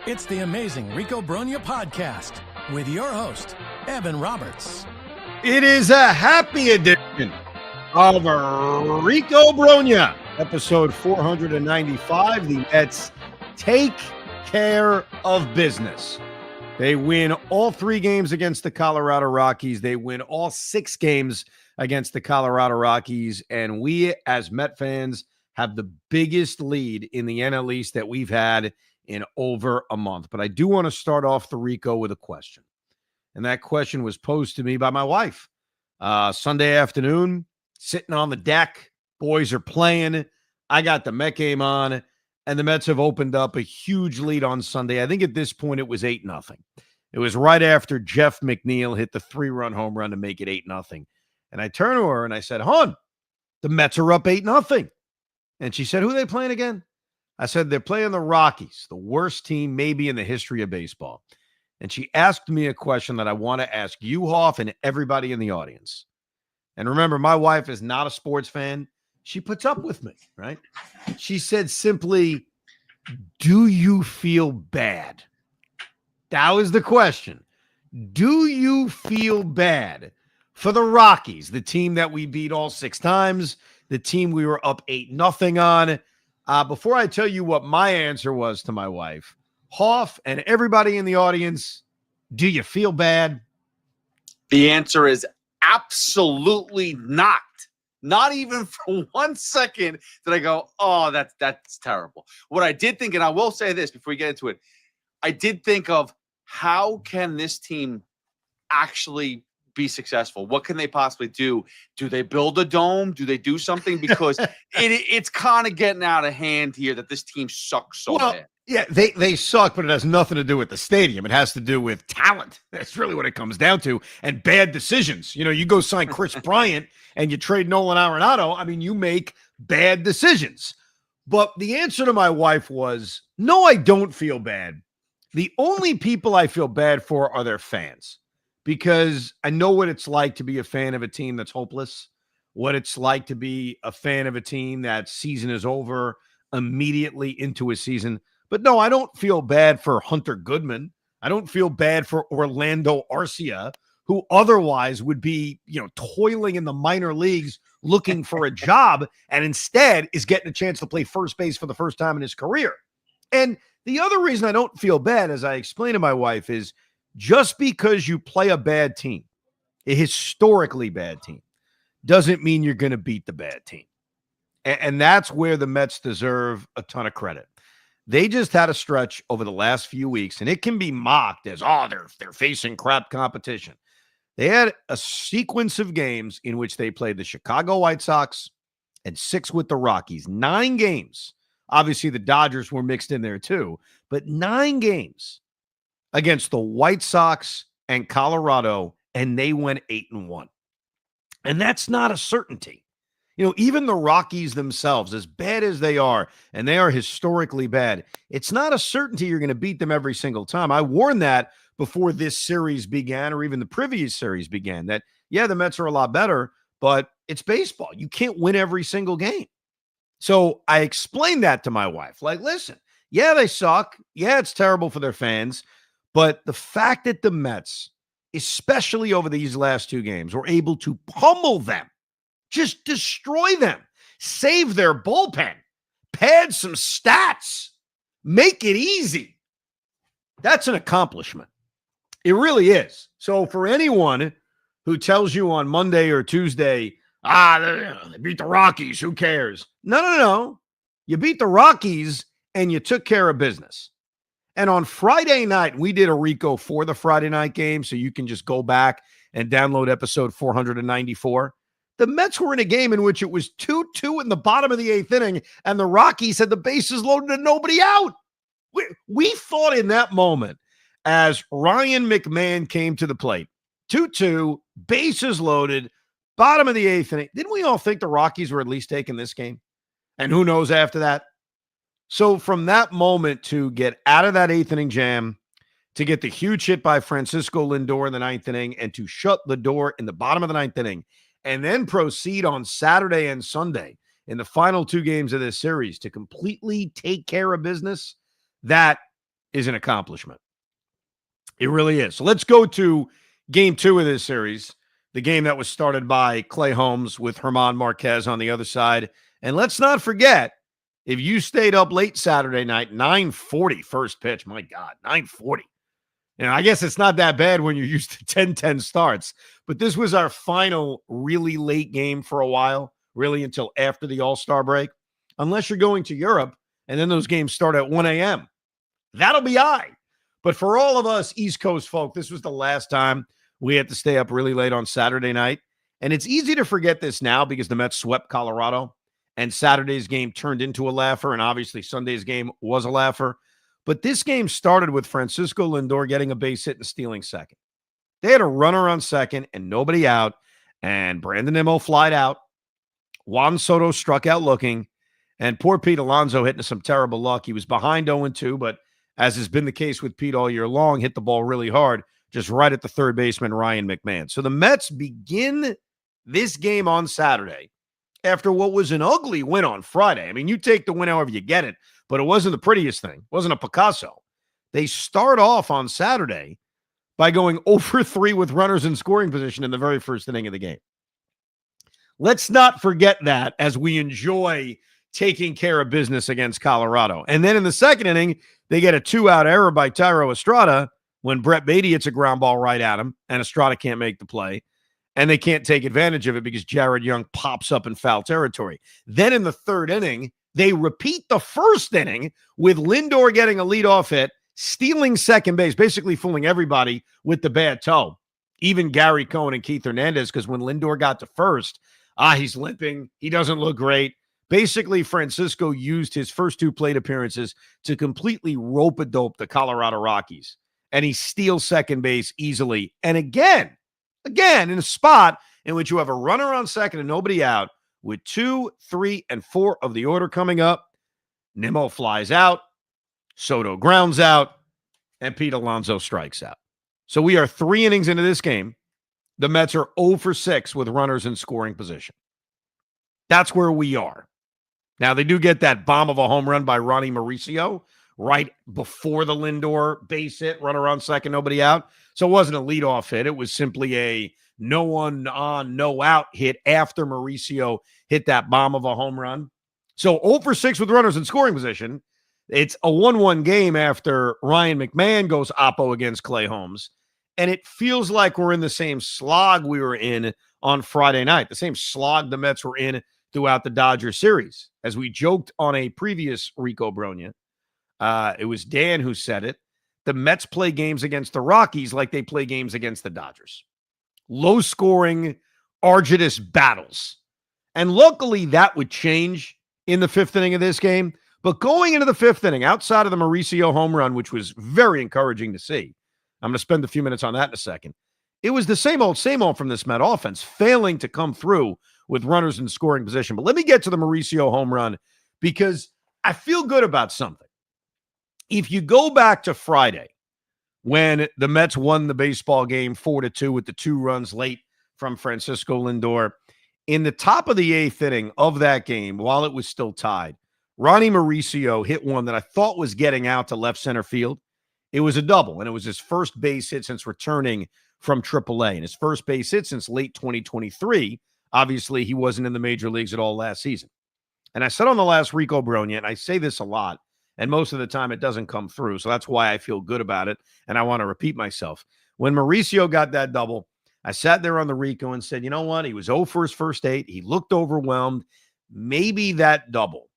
It's the amazing Rico Brogna podcast with your host, Evan Roberts. It is a happy edition of Rico Brogna, episode 495. The Mets take care of business. They win all 3 games against the Colorado Rockies. They win all 6 games against the Colorado Rockies. And we, as Met fans, have the biggest lead in the NL East that we've had in over a month. But I do want to start off the Rico with a question. And that question was posed to me by my wife. Sunday afternoon, sitting on the deck. Boys are playing. I got the Met game on. And the Mets have opened up a huge lead on Sunday. I think at this point it was 8-0. It was right after Jeff McNeil hit the 3-run home run to make it 8-0. And I turned to her and I said, "Hon, the Mets are up 8-0. And she said, "Who are they playing again?" I said, "They're playing the Rockies, the worst team maybe in the history of baseball." And she asked me a question that I want to ask you, Hoff, and everybody in the audience. And remember, my wife is not a sports fan. She puts up with me, right? She said simply, "Do you feel bad?" That was the question. Do you feel bad for the Rockies, the team that we beat all 6 times, the team we were up 8-0 on? Before I tell you what my answer was to my wife, Hoff and everybody in the audience, do you feel bad? The answer is absolutely not. Not even for 1 second did I go, "Oh, that's terrible." What I did think, and I will say this before we get into it, I did think of how can this team actually be successful? What can they possibly do? Do they build a dome? Do they do something? Because it's kind of getting out of hand here that this team sucks so bad. Yeah, they suck, but it has nothing to do with the stadium. It has to do with talent. That's really what it comes down to, and bad decisions. You know, you go sign Chris Bryant and you trade Nolan Arenado. I mean, you make bad decisions. But the answer to my wife was, no, I don't feel bad. The only people I feel bad for are their fans, because I know what it's like to be a fan of a team that's hopeless, what it's like to be a fan of a team that season is over immediately into a season. But no, I don't feel bad for Hunter Goodman. I don't feel bad for Orlando Arcia, who otherwise would be, toiling in the minor leagues looking for a job, and instead is getting a chance to play first base for the first time in his career. And the other reason I don't feel bad, as I explained to my wife, is just because you play a bad team, a historically bad team, doesn't mean you're going to beat the bad team. And that's where the Mets deserve a ton of credit. They just had a stretch over the last few weeks, and it can be mocked as, they're facing crap competition. They had a sequence of games in which they played the Chicago White Sox and 6 with the Rockies. 9 games. Obviously, the Dodgers were mixed in there too, but 9 games against the White Sox and Colorado, and they went 8-1. And that's not a certainty. Even the Rockies themselves, as bad as they are, and they are historically bad, it's not a certainty you're going to beat them every single time. I warned that before this series began, or even the previous series began, that, the Mets are a lot better, but it's baseball. You can't win every single game. So I explained that to my wife. Like, listen, they suck. It's terrible for their fans. But the fact that the Mets, especially over these last 2 games, were able to pummel them, just destroy them, save their bullpen, pad some stats, make it easy, that's an accomplishment. It really is. So for anyone who tells you on Monday or Tuesday, they beat the Rockies, who cares? No. You beat the Rockies and you took care of business. And on Friday night, we did a Rico for the Friday night game, so you can just go back and download episode 494. The Mets were in a game in which it was 2-2 in the bottom of the 8th inning, and the Rockies had the bases loaded and nobody out. We thought in that moment, as Ryan McMahon came to the plate, 2-2, bases loaded, bottom of the 8th inning, didn't we all think the Rockies were at least taking this game? And who knows after that? So from that moment to get out of that 8th inning jam, to get the huge hit by Francisco Lindor in the 9th inning, and to shut the door in the bottom of the 9th inning, and then proceed on Saturday and Sunday in the final 2 games of this series to completely take care of business, that is an accomplishment. It really is. So let's go to game 2 of this series, the game that was started by Clay Holmes with German Marquez on the other side. And let's not forget, if you stayed up late Saturday night, 9:40 first pitch. My God, 9:40. I guess it's not that bad when you're used to 10-10 starts. But this was our final really late game for a while, really until after the All-Star break. Unless you're going to Europe, and then those games start at 1 a.m. That'll be all right. But for all of us East Coast folk, this was the last time we had to stay up really late on Saturday night. And it's easy to forget this now because the Mets swept Colorado, and Saturday's game turned into a laugher, and obviously Sunday's game was a laugher. But this game started with Francisco Lindor getting a base hit and stealing second. They had a runner on second and nobody out, and Brandon Nimmo flied out. Juan Soto struck out looking, and poor Pete Alonso hitting some terrible luck. He was behind 0-2, but as has been the case with Pete all year long, hit the ball really hard, just right at the third baseman, Ryan McMahon. So the Mets begin this game on Saturday after what was an ugly win on Friday. I mean, you take the win however you get it, but it wasn't the prettiest thing. It wasn't a Picasso. They start off on Saturday by going 0-3 with runners in scoring position in the very first inning of the game. Let's not forget that as we enjoy taking care of business against Colorado. And then in the second inning, they get a 2-out error by Thairo Estrada when Brett Beatty hits a ground ball right at him, and Estrada can't make the play. And they can't take advantage of it because Jared Young pops up in foul territory. Then in the third inning, they repeat the first inning with Lindor getting a leadoff hit, stealing second base, basically fooling everybody with the bad toe, even Gary Cohen and Keith Hernandez, because when Lindor got to first, he's limping. He doesn't look great. Basically, Francisco used his first 2 plate appearances to completely rope-a-dope the Colorado Rockies, and he steals second base easily. And again, in a spot in which you have a runner on second and nobody out, with 2, 3, and 4 of the order coming up, Nimmo flies out, Soto grounds out, and Pete Alonso strikes out. So we are 3 innings into this game. The Mets are 0-6 with runners in scoring position. That's where we are. Now, they do get that bomb of a home run by Ronnie Mauricio right before the Lindor base hit, runner on second, nobody out. So it wasn't a leadoff hit. It was simply a no one on, no out hit after Mauricio hit that bomb of a home run. So 0-6 with runners in scoring position. It's a 1-1 game after Ryan McMahon goes oppo against Clay Holmes. And it feels like we're in the same slog we were in on Friday night, the same slog the Mets were in throughout the Dodger series. As we joked on a previous Rico Brogna, it was Dan who said it. The Mets play games against the Rockies like they play games against the Dodgers. Low-scoring, arduous battles. And luckily, that would change in the 5th inning of this game. But going into the 5th inning, outside of the Mauricio home run, which was very encouraging to see, I'm going to spend a few minutes on that in a second. It was the same old from this Met offense, failing to come through with runners in scoring position. But let me get to the Mauricio home run because I feel good about something. If you go back to Friday, when the Mets won the baseball game 4-2 with the 2 runs late from Francisco Lindor, in the top of the 8th inning of that game, while it was still tied, Ronnie Mauricio hit one that I thought was getting out to left center field. It was a double, and it was his first base hit since returning from AAA, and his first base hit since late 2023. Obviously, he wasn't in the major leagues at all last season. And I said on the last Rico Brogna, and I say this a lot, and most of the time it doesn't come through, so that's why I feel good about it, and I want to repeat myself. When Mauricio got that double, I sat there on the Rico and said, you know what? He was 0 for his first 8. He looked overwhelmed. Maybe that double,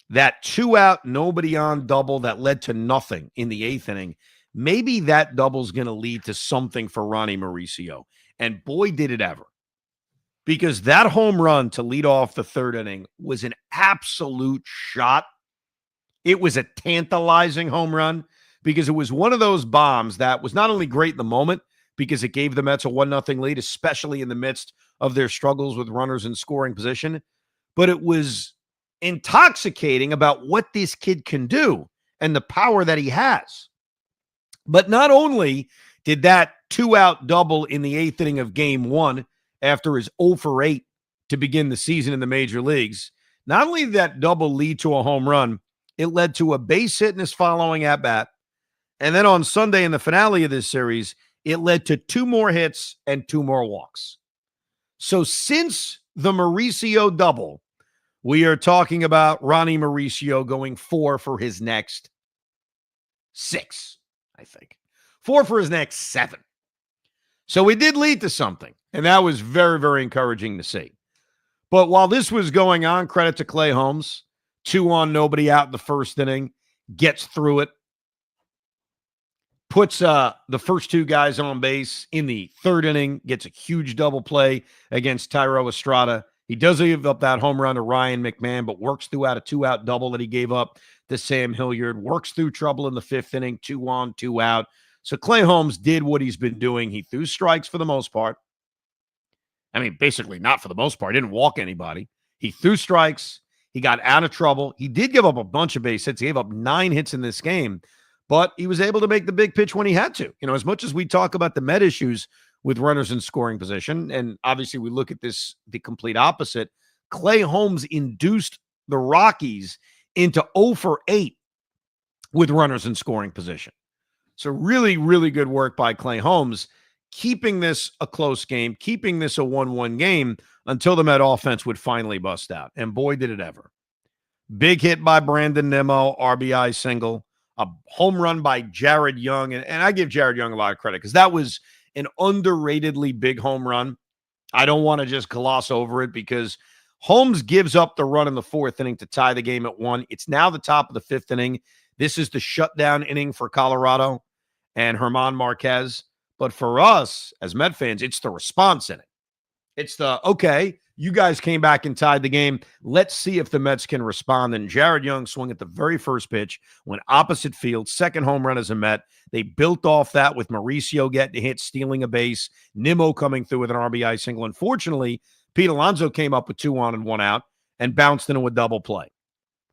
that 2-out, nobody on double that led to nothing in the 8th inning, maybe that double's going to lead to something for Ronnie Mauricio. And boy, did it ever. Because that home run to lead off the 3rd inning was an absolute shot. It was a tantalizing home run because it was one of those bombs that was not only great in the moment because it gave the Mets a 1-0 lead, especially in the midst of their struggles with runners in scoring position, but it was intoxicating about what this kid can do and the power that he has. But not only did that 2-out double in the 8th inning of game 1 after his 0 for 8 to begin the season in the major leagues, not only did that double lead to a home run, it led to a base hit in his following at-bat, And then on Sunday in the finale of this series, it led to 2 more hits and 2 more walks. So since the Mauricio double, we are talking about Ronnie Mauricio going 4 for his next 6, I think. 4 for his next 7. So it did lead to something, and that was very, very encouraging to see. But while this was going on, credit to Clay Holmes, 2 on, nobody out in the first inning, gets through it, puts the first 2 guys on base in the 3rd inning, gets a huge double play against Thairo Estrada. He does give up that home run to Ryan McMahon, but works through out a 2-out double that he gave up to Sam Hilliard, works through trouble in the 5th inning, 2 on, 2 out. So Clay Holmes did what he's been doing. He threw strikes for the most part. I mean, basically not for the most part. He didn't walk anybody. He threw strikes. He got out of trouble. He did give up a bunch of base hits. He gave up 9 hits in this game, but he was able to make the big pitch when he had to. You know, as much as we talk about the Met issues with runners in scoring position, and obviously we look at this the complete opposite, Clay Holmes induced the Rockies into 0 for 8 with runners in scoring position. So really, really good work by Clay Holmes, keeping this a close game, keeping this a 1-1 game until the Met offense would finally bust out. And boy, did it ever. Big hit by Brandon Nimmo, RBI single, a home run by Jared Young. And I give Jared Young a lot of credit because that was an underratedly big home run. I don't want to just gloss over it because Holmes gives up the run in the 4th inning to tie the game at 1. It's now the top of the 5th inning. This is the shutdown inning for Colorado and German Marquez. But for us as Met fans, it's the response in it. It's the, okay, you guys came back and tied the game. Let's see if the Mets can respond. And Jared Young swung at the very first pitch, went opposite field, 2nd home run as a Met. They built off that with Mauricio getting a hit, stealing a base, Nimmo coming through with an RBI single. Unfortunately, Pete Alonso came up with 2 on and 1 out and bounced into a double play.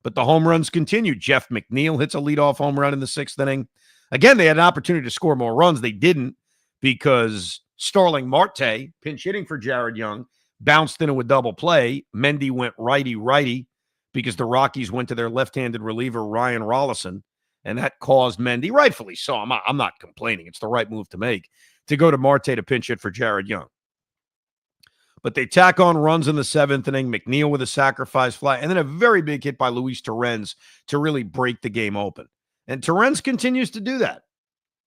But the home runs continued. Jeff McNeil hits a leadoff home run in the 6th inning. Again, they had an opportunity to score more runs. They didn't because Starling Marte, pinch hitting for Jared Young, bounced into a double play. Mendy went righty-righty because the Rockies went to their left-handed reliever, Ryan Rollison, and that caused Mendy, rightfully so, I'm not complaining, it's the right move to make, to go to Marte to pinch hit for Jared Young. But they tack on runs in the 7th inning, McNeil with a sacrifice fly, and then a very big hit by Luis Torrens to really break the game open. And Torrens continues to do that.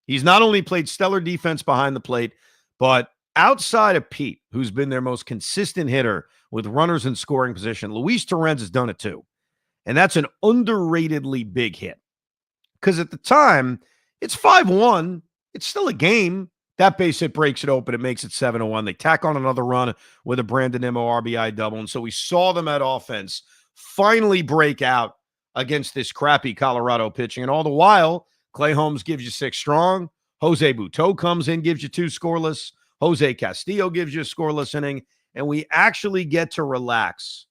He's not only played stellar defense behind the plate, but outside of Pete, who's been their most consistent hitter with runners in scoring position, Luis Torrens has done it too. And that's an underratedly big hit. Because at the time, it's 5-1. It's still a game. That base hit breaks it open. It makes it 7-1. They tack on another run with a Brandon Nimmo RBI double. And so we saw them at offense finally break out against this crappy Colorado pitching. And all the while, Clay Holmes gives you 6 strong. Jose Butto comes in, gives you 2 scoreless. Jose Castillo gives you a scoreless inning. And we actually get to relax.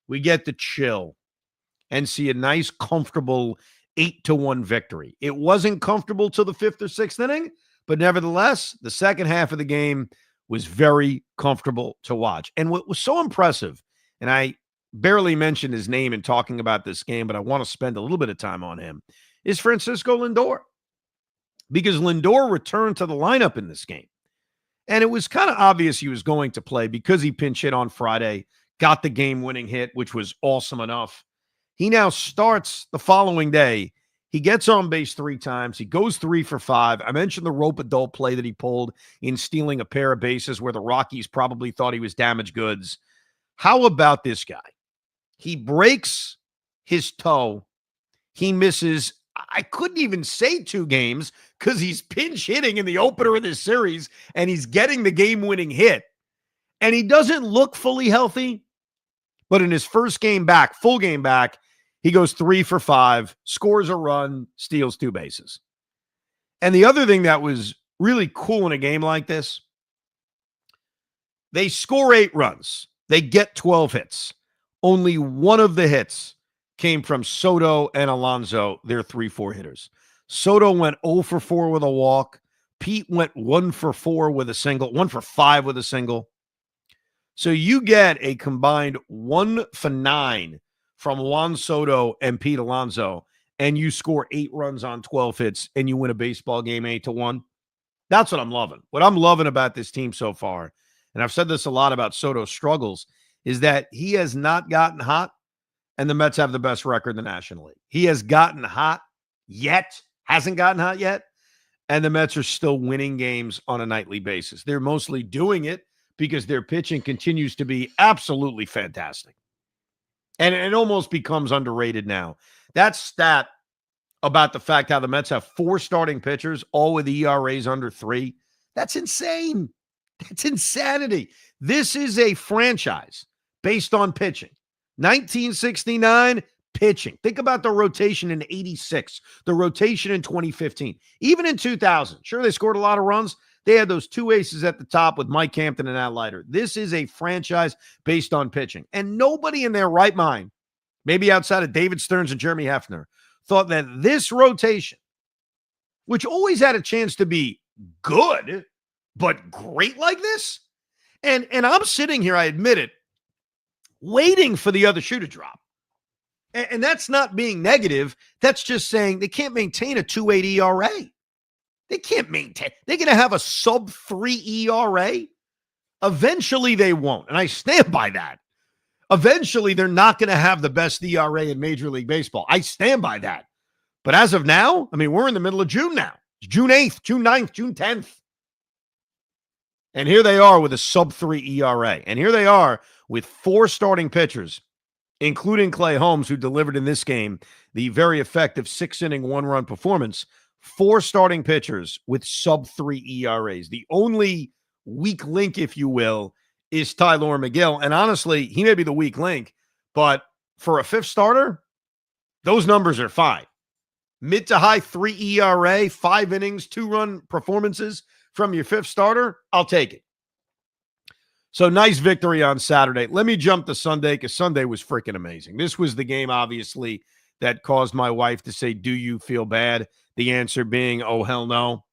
We get to chill and see a nice, comfortable 8-1 victory. It wasn't comfortable till the 5th or 6th inning, but nevertheless, the second half of the game was very comfortable to watch. And what was so impressive, and I barely mentioned his name in talking about this game, but I want to spend a little bit of time on him, is Francisco Lindor. Because Lindor returned to the lineup in this game. And it was kind of obvious he was going to play because he pinch hit on Friday, got the game-winning hit, which was awesome enough. He now starts the following day. He gets on base 3 times. He goes 3 for 5. I mentioned the rope-a-dope play that he pulled in stealing a pair of bases where the Rockies probably thought he was damaged goods. How about this guy? He breaks his toe. He misses, I couldn't even say 2 games because he's pinch hitting in the opener of this series and he's getting the game-winning hit. And he doesn't look fully healthy, but in his first game back, full game back, he goes 3 for 5, scores a run, steals 2 bases. And the other thing that was really cool in a game like this, they score 8 runs. They get 12 hits. Only one of the hits came from Soto and Alonso, their 3-4 hitters. Soto went 0 for 4 with a walk. Pete went 1 for 4 with a single, 1 for 5 with a single. So you get a combined 1 for 9 from Juan Soto and Pete Alonso. and you score 8 runs on 12 hits and you win a baseball game 8-1. That's what I'm loving. What I'm loving about this team so far, and I've said this a lot about Soto's struggles, is that he has not gotten hot, and the Mets have the best record in the National League. He has gotten hot yet, hasn't gotten hot yet, and the Mets are still winning games on a nightly basis. They're mostly doing it because their pitching continues to be absolutely fantastic. And it almost becomes underrated now. That stat about the fact how the Mets have 4 starting pitchers, all with ERAs under 3, that's insane. That's insanity. This is a franchise based on pitching. 1969, pitching. Think about the rotation in 86, the rotation in 2015, even in 2000. Sure, they scored a lot of runs. They had those 2 aces at the top with Mike Hampton and Al Leiter. This is a franchise based on pitching. And nobody in their right mind, maybe outside of David Stearns and Jeremy Hefner, thought that this rotation, which always had a chance to be good, but great like this, and I'm sitting here, I admit it, waiting for the other shoe to drop. And that's not being negative. That's just saying they can't maintain a 2.8 ERA. They can't maintain. They're going to have a sub-3 ERA. Eventually they won't. And I stand by that. Eventually they're not going to have the best ERA in Major League Baseball. I stand by that. But as of now, I mean, we're in the middle of June now. It's June 8th, June 9th, June 10th. And here they are with a sub-3 ERA. And here they are with 4 starting pitchers, including Clay Holmes, who delivered in this game the very effective 6-inning, 1-run performance. 4 starting pitchers with sub-3 ERAs. The only weak link, if you will, is Tylor Megill. And honestly, he may be the weak link, but for a 5th starter, those numbers are fine. Mid to high 3 ERA, 5 innings, 2-run performances from your 5th starter, I'll take it. So nice victory on Saturday. Let me jump to Sunday because Sunday was freaking amazing. This was the game, obviously, that caused my wife to say, "Do you feel bad?" The answer being, "Oh, hell no."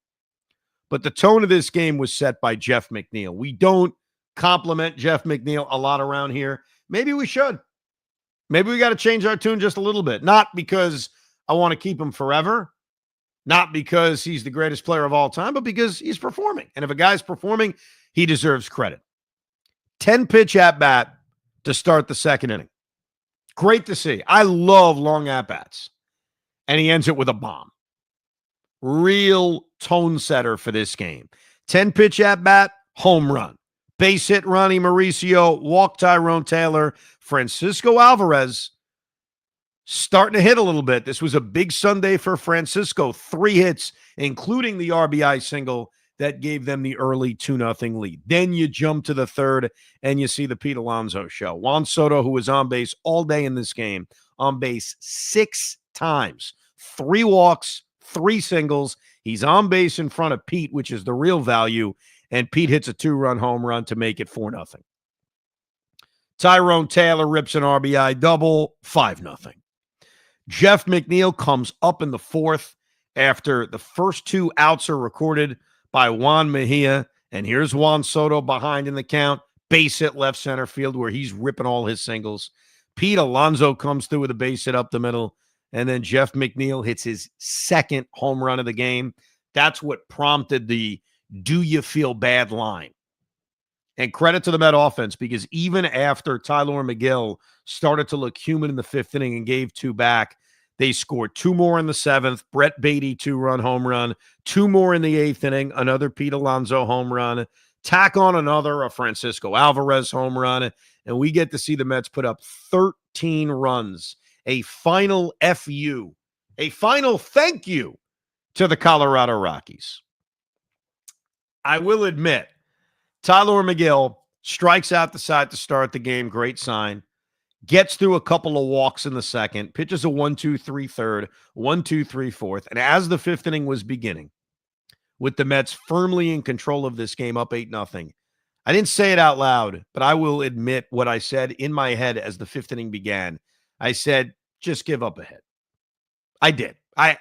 But the tone of this game was set by Jeff McNeil. We don't compliment Jeff McNeil a lot around here. Maybe we should. Maybe we got to change our tune just a little bit. Not because I want to keep him forever. Not because he's the greatest player of all time, but because he's performing. And if a guy's performing, he deserves credit. 10-pitch at-bat to start the 2nd inning. Great to see. I love long at-bats. And he ends it with a bomb. Real tone setter for this game. 10-pitch at-bat, home run. Base hit Ronnie Mauricio, walk Tyrone Taylor. Francisco Alvarez starting to hit a little bit. This was a big Sunday for Francisco. 3 hits, including the RBI single that gave them the early 2-0 lead. Then you jump to the 3rd, and you see the Pete Alonso show. Juan Soto, who was on base all day in this game, on base 6 times. 3 walks, 3 singles. He's on base in front of Pete, which is the real value, and Pete hits a 2-run home run to make it 4-0. Tyrone Taylor rips an RBI double, 5-0. Jeff McNeil comes up in the 4th after the first 2 outs are recorded by Juan Mejia, and here's Juan Soto behind in the count, base hit left center field where he's ripping all his singles. Pete Alonso comes through with a base hit up the middle, and then Jeff McNeil hits his 2nd home run of the game. That's what prompted the "do you feel bad" line. And credit to the Met offense, because even after Tylor Megill started to look human in the 5th inning and gave 2 back, they scored 2 more in the 7th. Brett Beatty 2-run home run. 2 more in the 8th inning. Another Pete Alonso home run. Tack on another, a Francisco Alvarez home run. And we get to see the Mets put up 13 runs. A final FU. A final thank you to the Colorado Rockies. I will admit, Tylor Megill strikes out the side to start the game. Great sign. Gets through a couple of walks in the 2nd, pitches a 1-2-3 3rd, 1-2-3 4th. And as the 5th inning was beginning, with the Mets firmly in control of this game, up 8-0, I didn't say it out loud, but I will admit what I said in my head as the 5th inning began. I said, just give up a hit. I did. I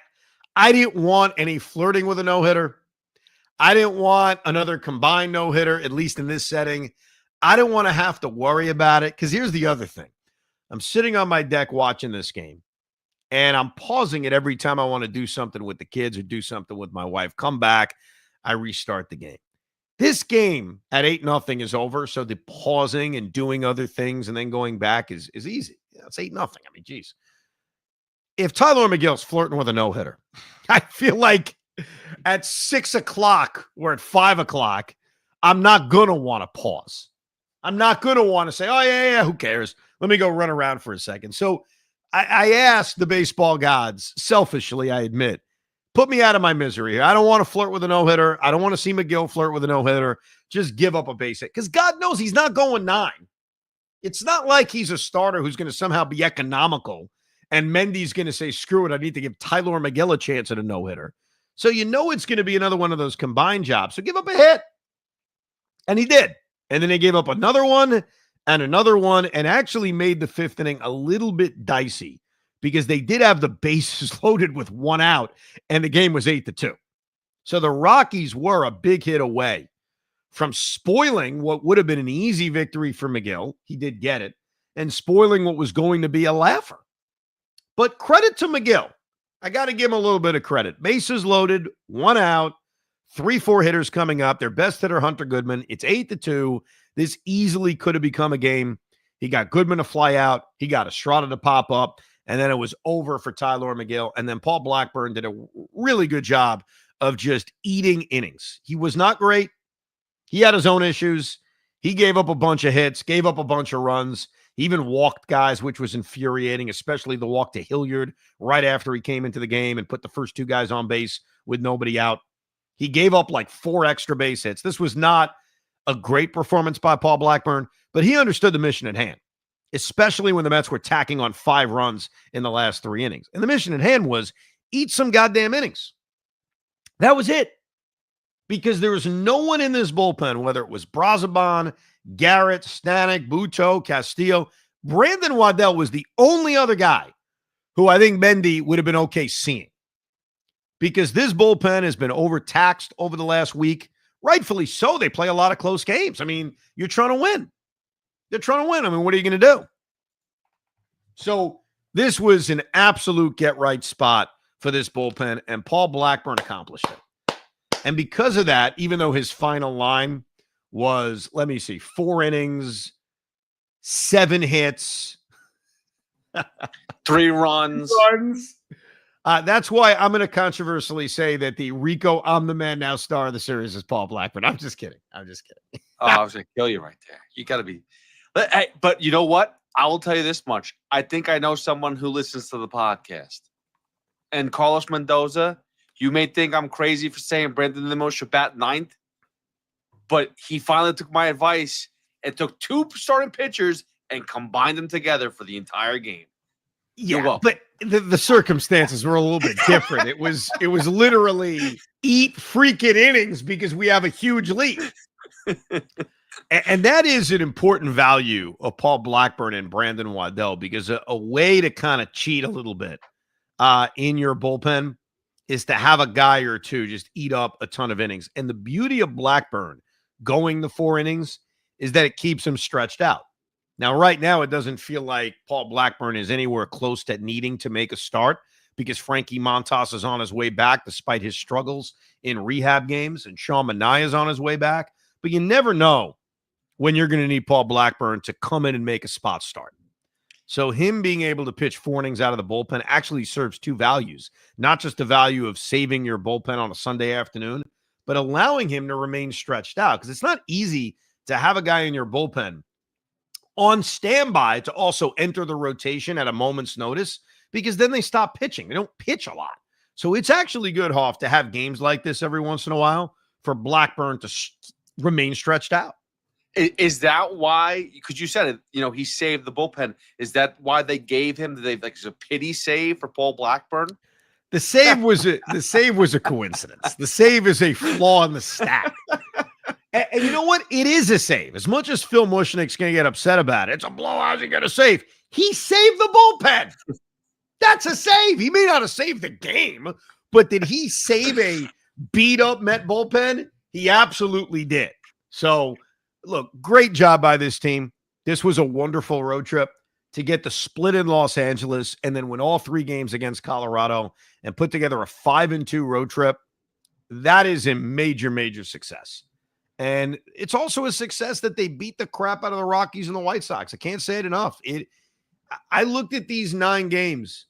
didn't want any flirting with a no-hitter. I didn't want another combined no-hitter, at least in this setting. I didn't want to have to worry about it, because here's the other thing. I'm sitting on my deck watching this game, And I'm pausing it every time I want to do something with the kids or do something with my wife. Come back, I restart the game. This game at 8-0 is over, so the pausing and doing other things and then going back is easy. It's 8-0. I mean, geez. If Tyler McGill's flirting with a no-hitter, I feel like at 6 o'clock or at 5 o'clock, I'm not going to want to pause. I'm not going to want to say, oh, yeah, who cares? Let me go run around for a second. So I asked the baseball gods, selfishly, I admit, put me out of my misery. I don't want to flirt with a no-hitter. I don't want to see McGill flirt with a no-hitter. Just give up a base hit. Because God knows he's not going 9. It's not like he's a starter who's going to somehow be economical and Mendy's going to say, screw it, I need to give Tyler McGill a chance at a no-hitter. So you know it's going to be another one of those combined jobs. So give up a hit. And he did. And then they gave up another one and actually made the 5th inning a little bit dicey because they did have the bases loaded with 1 out and the game was 8-2. So the Rockies were a big hit away from spoiling what would have been an easy victory for McGill. He did get it, and spoiling what was going to be a laugher. But credit to McGill. I got to give him a little bit of credit. Bases loaded, 1 out, 3-4 hitters coming up. Their best hitter, Hunter Goodman. It's 8-2. This easily could have become a game. He got Goodman to fly out. He got Estrada to pop up. And then it was over for Tyler McGill. And then Paul Blackburn did a really good job of just eating innings. He was not great. He had his own issues. He gave up a bunch of hits, gave up a bunch of runs. He even walked guys, which was infuriating, especially the walk to Hilliard right after he came into the game and put the first 2 guys on base with nobody out. He gave up like 4 extra base hits. This was not a great performance by Paul Blackburn, but he understood the mission at hand, especially when the Mets were tacking on 5 runs in the last 3 innings. And the mission at hand was eat some goddamn innings. That was it. Because there was no one in this bullpen, whether it was Brazoban, Garrett, Stanek, Buto, Castillo. Brandon Waddell was the only other guy who I think Mendy would have been okay seeing. Because this bullpen has been overtaxed over the last week. Rightfully so. They play a lot of close games. I mean, you're trying to win. They're trying to win. I mean, what are you going to do? So this was an absolute get-right spot for this bullpen, and Paul Blackburn accomplished it. And because of that, even though his final line was, 4 innings, 7 hits, 3 runs. That's why I'm going to controversially say that the Rico, I'm the man now star of the series is Paul Blackburn. I'm just kidding. Oh, I was going to kill you right there. You got to be. But you know what? I will tell you this much. I think I know someone who listens to the podcast. And Carlos Mendoza, you may think I'm crazy for saying Brandon Nimmo should bat 9th, but he finally took my advice and took 2 starting pitchers and combined them together for the entire game. Yeah, but the circumstances were a little bit different. It was literally eat freaking innings because we have a huge lead. And that is an important value of Paul Blackburn and Brandon Waddell, because a way to kind of cheat a little bit in your bullpen is to have a guy or 2 just eat up a ton of innings. And the beauty of Blackburn going the 4 innings is that it keeps him stretched out. Now, right now, it doesn't feel like Paul Blackburn is anywhere close to needing to make a start because Frankie Montas is on his way back despite his struggles in rehab games, and Sean Manaea is on his way back. But you never know when you're going to need Paul Blackburn to come in and make a spot start. So him being able to pitch 4 innings out of the bullpen actually serves 2 values, not just the value of saving your bullpen on a Sunday afternoon, but allowing him to remain stretched out, because it's not easy to have a guy in your bullpen on standby to also enter the rotation at a moment's notice, because then they stop pitching. They don't pitch a lot. So it's actually good, Hoff, to have games like this every once in a while for Blackburn to remain stretched out. Is that why, because you said it, he saved the bullpen. Is that why they gave him a pity save for Paul Blackburn? The save was a coincidence. The save is a flaw in the stat. And you know what? It is a save. As much as Phil Mushnick's going to get upset about it, it's a blow. How's he going to save? He saved the bullpen. That's a save. He may not have saved the game, but did he save a beat-up Met bullpen? He absolutely did. So, look, great job by this team. This was a wonderful road trip. to get the split in Los Angeles and then win all 3 games against Colorado and put together a 5-2 road trip, that is a major, major success. And it's also a success that they beat the crap out of the Rockies and the White Sox. I can't say it enough. I looked at these 9 games,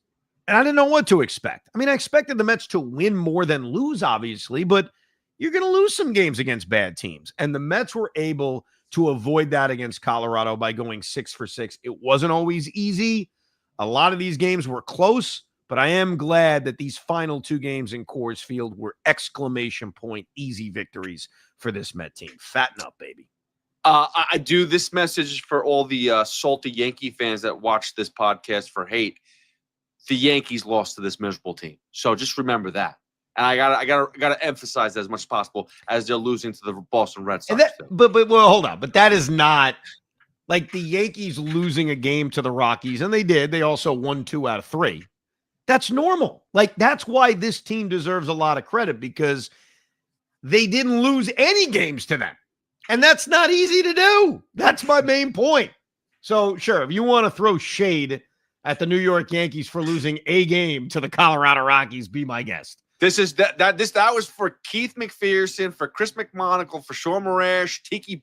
and I didn't know what to expect. I mean, I expected the Mets to win more than lose, obviously, but you're going to lose some games against bad teams. And the Mets were able to avoid that against Colorado by going 6 for 6. It wasn't always easy. A lot of these games were close, but I am glad that these final 2 games in Coors Field were exclamation point easy victories for this Met team. Fatten up, baby. I do this message for all the salty Yankee fans that watch this podcast for hate. The Yankees lost to this miserable team. So just remember that. And I gotta emphasize that as much as possible as they're losing to the Boston Red Sox. But well, hold on. But that is not like the Yankees losing a game to the Rockies, and they did. They also won 2 out of 3. That's normal. Like, that's why this team deserves a lot of credit, because they didn't lose any games to them. And that's not easy to do. That's my main point. So, sure, if you want to throw shade at the New York Yankees for losing a game to the Colorado Rockies, be my guest. This is that was for Keith McPherson, for Chris McMonagle, for Sean Marash, Tiki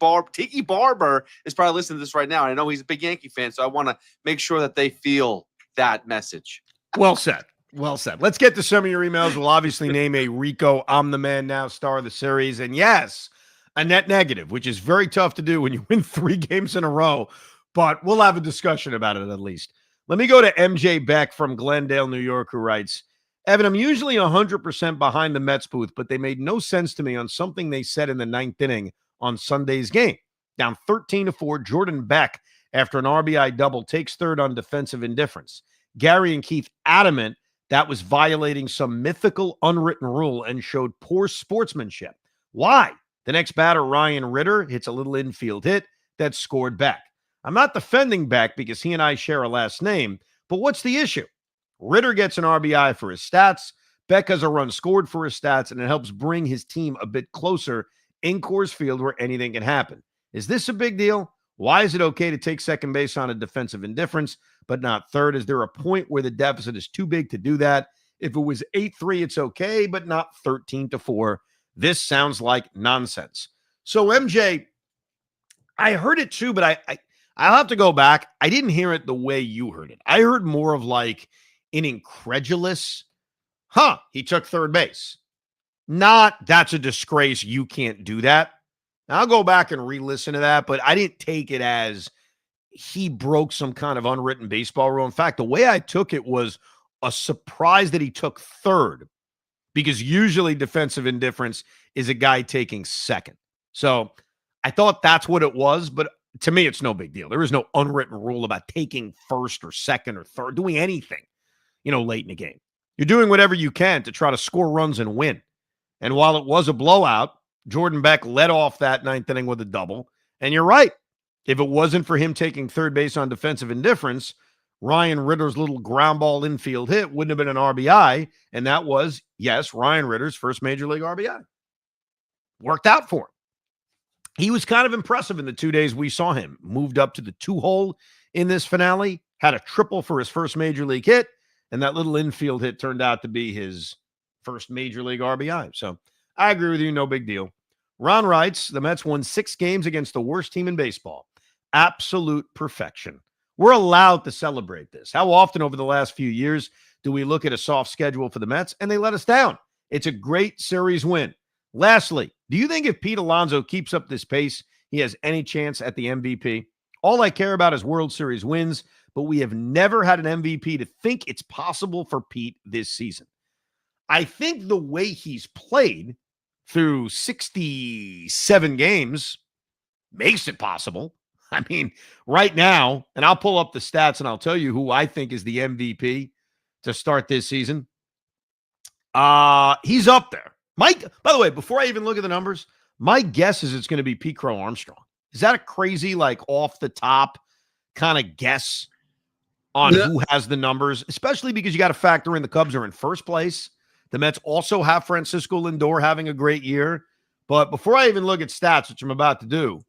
Barber is probably listening to this right now. And I know he's a big Yankee fan, so I want to make sure that they feel that message. Well said. Well said. Let's get to some of your emails. We'll obviously name a Rico, I'm the man now, star of the series. And yes, a net negative, which is very tough to do when you win 3 games in a row. But we'll have a discussion about it at least. Let me go to MJ Beck from Glendale, New York, who writes, Evan, I'm usually 100% behind the Mets booth, but they made no sense to me on something they said in the 9th inning on Sunday's game. Down 13-4, Jordan Beck, after an RBI double, takes third on defensive indifference. Gary and Keith adamant that was violating some mythical unwritten rule and showed poor sportsmanship. Why? The next batter, Ryan Ritter, hits a little infield hit that scored Beck. I'm not defending Beck because he and I share a last name, but what's the issue? Ritter gets an RBI for his stats. Beck has a run scored for his stats, and it helps bring his team a bit closer in Coors Field where anything can happen. Is this a big deal? Why is it okay to take second base on a defensive indifference, but not third? Is there a point where the deficit is too big to do that? If it was 8-3, it's okay, but not 13-4. This sounds like nonsense. So, MJ, I heard it too, but I'll have to go back. I didn't hear it the way you heard it. I heard more of like an incredulous, he took third base. Not, that's a disgrace, you can't do that. Now, I'll go back and re-listen to that, but I didn't take it as he broke some kind of unwritten baseball rule. In fact, the way I took it was a surprise that he took third, because usually defensive indifference is a guy taking second. So I thought that's what it was, but to me, it's no big deal. There is no unwritten rule about taking first or second or third, doing anything, late in the game. You're doing whatever you can to try to score runs and win. And while it was a blowout, Jordan Beck led off that 9th inning with a double. And you're right. If it wasn't for him taking third base on defensive indifference, Ryan Ritter's little ground ball infield hit wouldn't have been an RBI. And that was, yes, Ryan Ritter's first major league RBI. Worked out for him. He was kind of impressive in the 2 days we saw him. Moved up to the 2-hole in this finale, had a triple for his first major league hit, and that little infield hit turned out to be his first major league RBI. So I agree with you, no big deal. Ron writes, the Mets won 6 games against the worst team in baseball. Absolute perfection. We're allowed to celebrate this. How often over the last few years do we look at a soft schedule for the Mets and they let us down? It's a great series win. Lastly, do you think if Pete Alonso keeps up this pace, he has any chance at the MVP? All I care about is World Series wins, but we have never had an MVP to think it's possible for Pete this season. I think the way he's played through 67 games makes it possible. I mean, right now, and I'll pull up the stats and I'll tell you who I think is the MVP to start this season. He's up there. Mike, by the way, before I even look at the numbers, my guess is it's going to be Pete Crow Armstrong. Is that a crazy, off the top kind of guess on who has the numbers? Especially because you got to factor in the Cubs are in first place. The Mets also have Francisco Lindor having a great year. But before I even look at stats, which I'm about to do,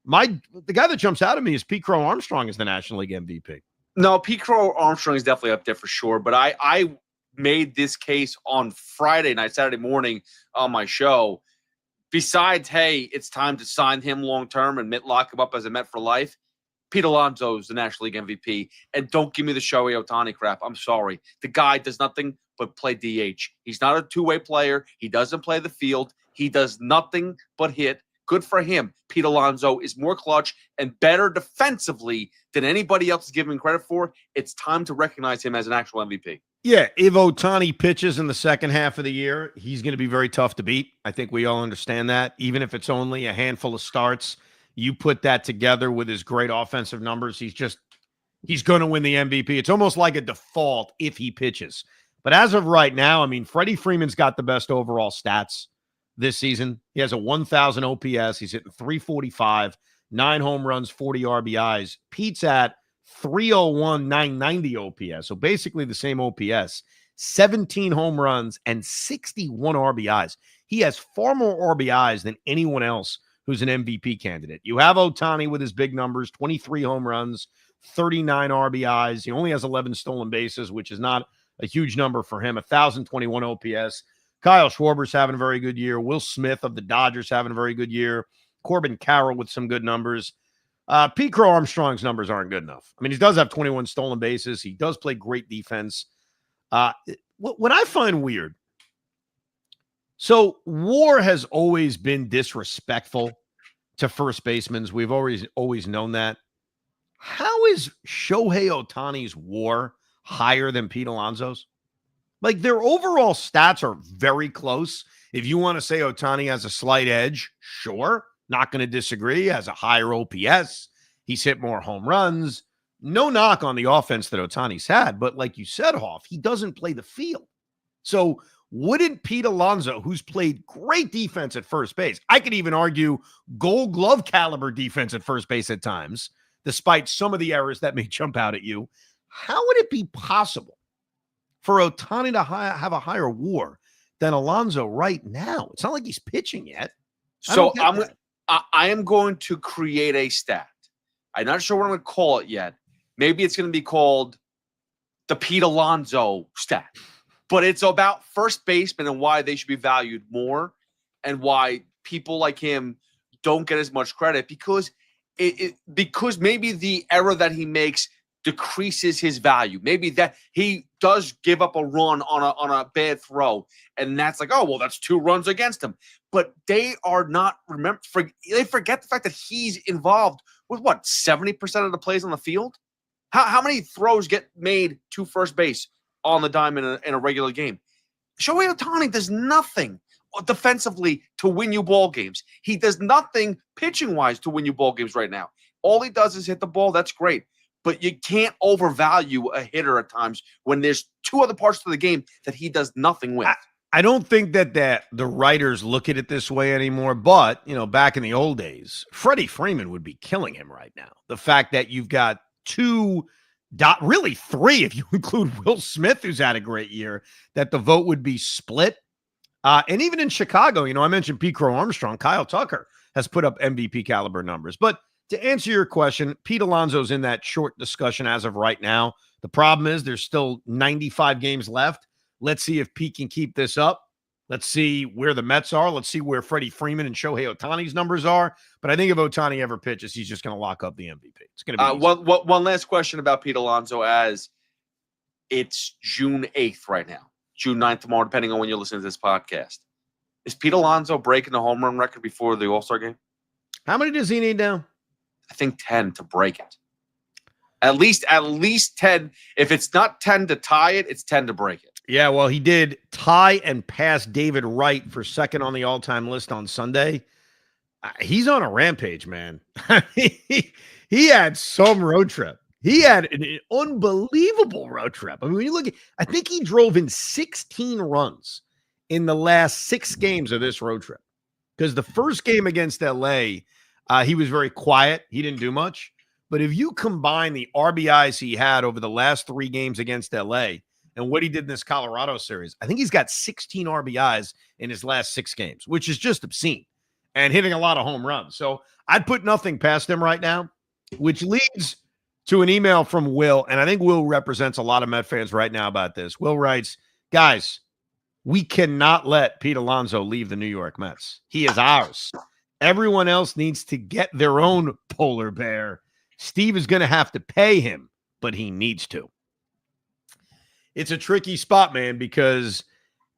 the guy that jumps out at me is Pete Crow Armstrong as the National League MVP. No, Pete Crow Armstrong is definitely up there for sure. But I made this case on Friday night, Saturday morning on my show. Besides, hey, it's time to sign him long-term and lock him up as a Met for life, Pete Alonso is the National League MVP. And don't give me the Shohei Ohtani crap. I'm sorry. The guy does nothing but play DH. He's not a two-way player. He doesn't play the field. He does nothing but hit. Good for him. Pete Alonso is more clutch and better defensively than anybody else is giving him credit for. It's time to recognize him as an actual MVP. Yeah, if Ohtani pitches in the second half of the year, he's going to be very tough to beat. I think we all understand that. Even if it's only a handful of starts, you put that together with his great offensive numbers, he's going to win the MVP. It's almost like a default if he pitches. But as of right now, I mean, Freddie Freeman's got the best overall stats this season. He has a 1,000 OPS. He's hitting 345, 9 home runs, 40 RBIs. Pete's at 301, 990 OPS. So basically the same OPS, 17 home runs and 61 RBIs. He has far more RBIs than anyone else who's an MVP candidate. You have Ohtani with his big numbers, 23 home runs, 39 RBIs. He only has 11 stolen bases, which is not a huge number for him, 1,021 OPS. Kyle Schwarber's having a very good year. Will Smith of the Dodgers having a very good year. Corbin Carroll with some good numbers. Pete Crow Armstrong's numbers aren't good enough. I mean, he does have 21 stolen bases. He does play great defense. What I find weird, so WAR has always been disrespectful to first basemen. We've always known that. How is Shohei Ohtani's WAR higher than Pete Alonso's? Like, their overall stats are very close. If you want to say Ohtani has a slight edge, sure. Not going to disagree. He has a higher OPS. He's hit more home runs. No knock on the offense that Ohtani's had. But like you said, Hoff, he doesn't play the field. So wouldn't Pete Alonso, who's played great defense at first base, I could even argue Gold Glove caliber defense at first base at times, despite some of the errors that may jump out at you, how would it be possible for Ohtani to have a higher WAR than Alonso right now? It's not like he's pitching yet. So I am going to create a stat. I'm not sure what I'm going to call it yet. Maybe it's going to be called the Pete Alonso stat. But it's about first basemen and why they should be valued more and why people like him don't get as much credit because because maybe the error that he makes decreases his value. Maybe that he does give up a run on a bad throw, and that's like, oh, well, that's 2 runs against him. But they are not they forget the fact that he's involved with 70% of the plays on the field. How many throws get made to first base on the dime in a regular game? Shohei Ohtani does nothing defensively to win you ball games. He does nothing pitching wise to win you ball games right now. All he does is hit the ball. That's great. But you can't overvalue a hitter at times when there's 2 other parts to the game that he does nothing with. I don't think that the writers look at it this way anymore. But, back in the old days, Freddie Freeman would be killing him right now. The fact that you've got 2, really 3, if you include Will Smith, who's had a great year, that the vote would be split. And even in Chicago, I mentioned Pete Crow Armstrong, Kyle Tucker has put up MVP caliber numbers. But to answer your question, Pete Alonso's in that short discussion as of right now. The problem is there's still 95 games left. Let's see if Pete can keep this up. Let's see where the Mets are. Let's see where Freddie Freeman and Shohei Ohtani's numbers are. But I think if Ohtani ever pitches, he's just going to lock up the MVP. It's going to be one last question about Pete Alonso, as it's June 8th right now. June 9th tomorrow, depending on when you're listening to this podcast. Is Pete Alonso breaking the home run record before the All-Star game? How many does he need now? I think 10 to break it. At least 10. If it's not 10 to tie it, it's 10 to break it. Yeah, well, he did tie and pass David Wright for second on the all-time list on Sunday. He's on a rampage, man. He had some road trip. He had an unbelievable road trip. I mean, when you look at, I think he drove in 16 runs in the last 6 games of this road trip. Because the first game against LA, he was very quiet. He didn't do much. But if you combine the RBIs he had over the last 3 games against LA and what he did in this Colorado series, I think he's got 16 RBIs in his last 6 games, which is just obscene, and hitting a lot of home runs. So I'd put nothing past him right now, which leads to an email from Will, and I think Will represents a lot of Met fans right now about this. Will writes, guys, we cannot let Pete Alonso leave the New York Mets. He is ours. Everyone else needs to get their own polar bear. Steve is going to have to pay him, but he needs to. It's a tricky spot, man, because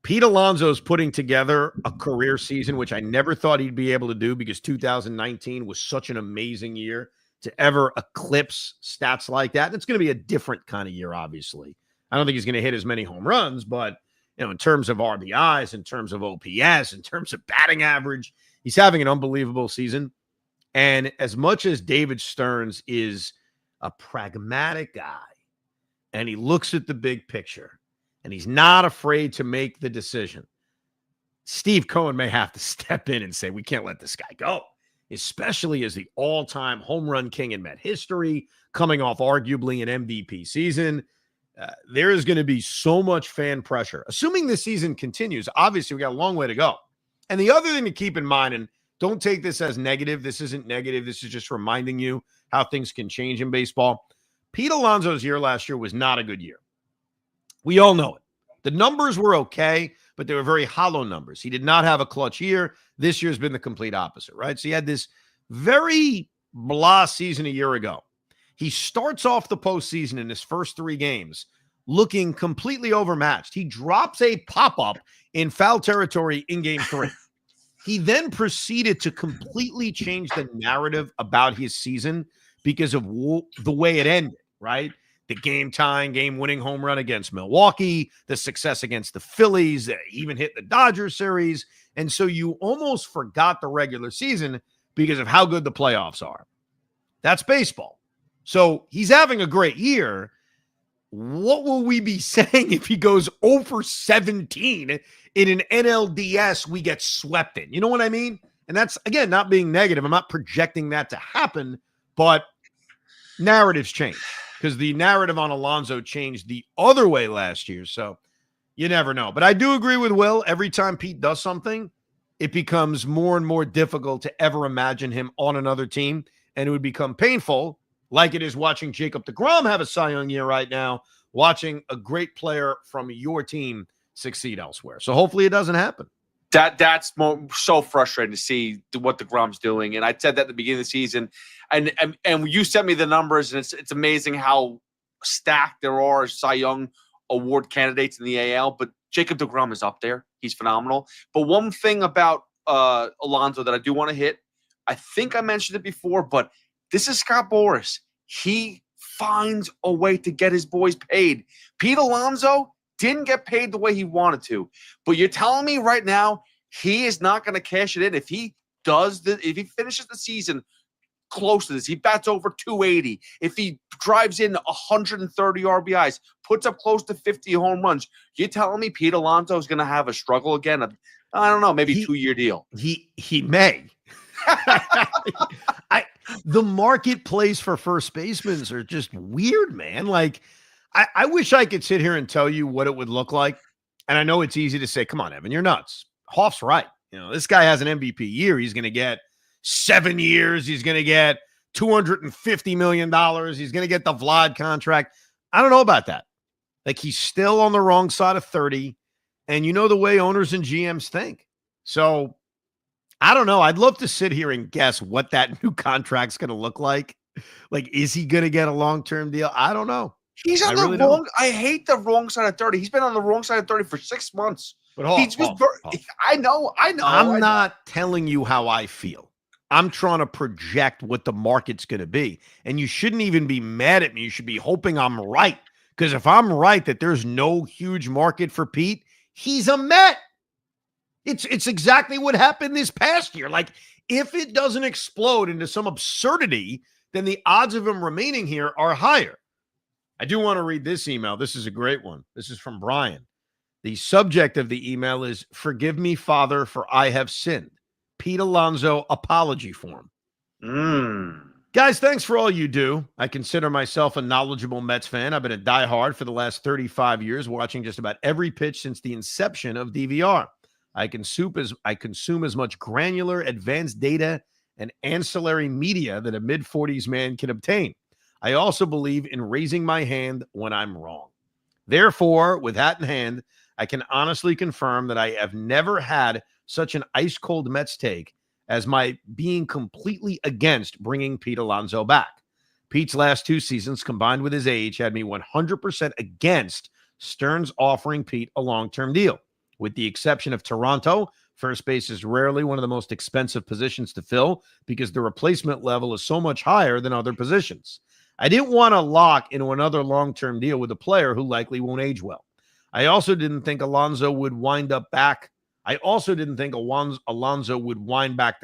Pete Alonso is putting together a career season, which I never thought he'd be able to do because 2019 was such an amazing year to ever eclipse stats like that. And it's going to be a different kind of year, obviously. I don't think he's going to hit as many home runs, but in terms of RBIs, in terms of OPS, in terms of batting average, he's having an unbelievable season. And as much as David Stearns is a pragmatic guy, and he looks at the big picture, and he's not afraid to make the decision, Steve Cohen may have to step in and say, we can't let this guy go, especially as the all-time home run king in Met history, coming off arguably an MVP season. There is going to be so much fan pressure. Assuming this season continues, obviously we got a long way to go. And the other thing to keep in mind, and don't take this as negative. This isn't negative. This is just reminding you how things can change in baseball. Pete Alonso's year last year was not a good year. We all know it. The numbers were okay, but they were very hollow numbers. He did not have a clutch year. This year's been the complete opposite, right? So he had this very blah season a year ago. He starts off the postseason in his first 3 games looking completely overmatched. He drops a pop-up in foul territory in game 3. He then proceeded to completely change the narrative about his season because of the way it ended, right? The game-tying, game-winning home run against Milwaukee, the success against the Phillies, even hit the Dodgers series. And so you almost forgot the regular season because of how good the playoffs are. That's baseball. So he's having a great year. What will we be saying if he goes 0 for 17 in an NLDS we get swept in? You know what I mean? And that's, again, not being negative. I'm not projecting that to happen, but narratives change because the narrative on Alonso changed the other way last year. So you never know. But I do agree with Will. Every time Pete does something, it becomes more and more difficult to ever imagine him on another team. And it would become painful, like it is watching Jacob deGrom have a Cy Young year right now, watching a great player from your team succeed elsewhere. So hopefully it doesn't happen. That's so frustrating to see what deGrom's doing. And I said that at the beginning of the season. And you sent me the numbers, and it's amazing how stacked there are Cy Young award candidates in the AL. But Jacob deGrom is up there. He's phenomenal. But one thing about Alonso that I do want to hit, I think I mentioned it before, but this is Scott Boras. He finds a way to get his boys paid. Pete Alonso didn't get paid the way he wanted to. But you're telling me right now he is not going to cash it in. If he finishes the season close to this, he bats over 280. If he drives in 130 RBIs, puts up close to 50 home runs, you're telling me Pete Alonso is going to have a struggle again? I don't know, maybe 2-year deal. He may. The marketplace for first basemen are just weird, man. Like, I wish I could sit here and tell you what it would look like. And I know it's easy to say, come on, Evan, you're nuts. Hoff's right. This guy has an MVP year. He's going to get 7 years. He's going to get $250 million. He's going to get the Vlad contract. I don't know about that. Like, he's still on the wrong side of 30. And you know the way owners and GMs think. So I don't know. I'd love to sit here and guess what that new contract's going to look like. Like, is he going to get a long-term deal? I don't know. He's on the wrong. I hate the wrong side of 30. He's been on the wrong side of 30 for 6 months. But I know. I'm not telling you how I feel. I'm trying to project what the market's going to be. And you shouldn't even be mad at me. You should be hoping I'm right. Because if I'm right that there's no huge market for Pete, he's a Met. It's exactly what happened this past year. Like, if it doesn't explode into some absurdity, then the odds of him remaining here are higher. I do want to read this email. This is a great one. This is from Brian. The subject of the email is, "Forgive me, Father, for I have sinned." Pete Alonso apology form. Guys, thanks for all you do. I consider myself a knowledgeable Mets fan. I've been a diehard for the last 35 years, watching just about every pitch since the inception of DVR. I consume as much granular, advanced data and ancillary media that a mid-40s man can obtain. I also believe in raising my hand when I'm wrong. Therefore, with that in hand, I can honestly confirm that I have never had such an ice-cold Mets take as my being completely against bringing Pete Alonso back. Pete's last 2 seasons, combined with his age, had me 100% against Stearns offering Pete a long-term deal. With the exception of Toronto, first base is rarely one of the most expensive positions to fill because the replacement level is so much higher than other positions. I didn't want to lock into another long-term deal with a player who likely won't age well. I also didn't think Alonso would wind back the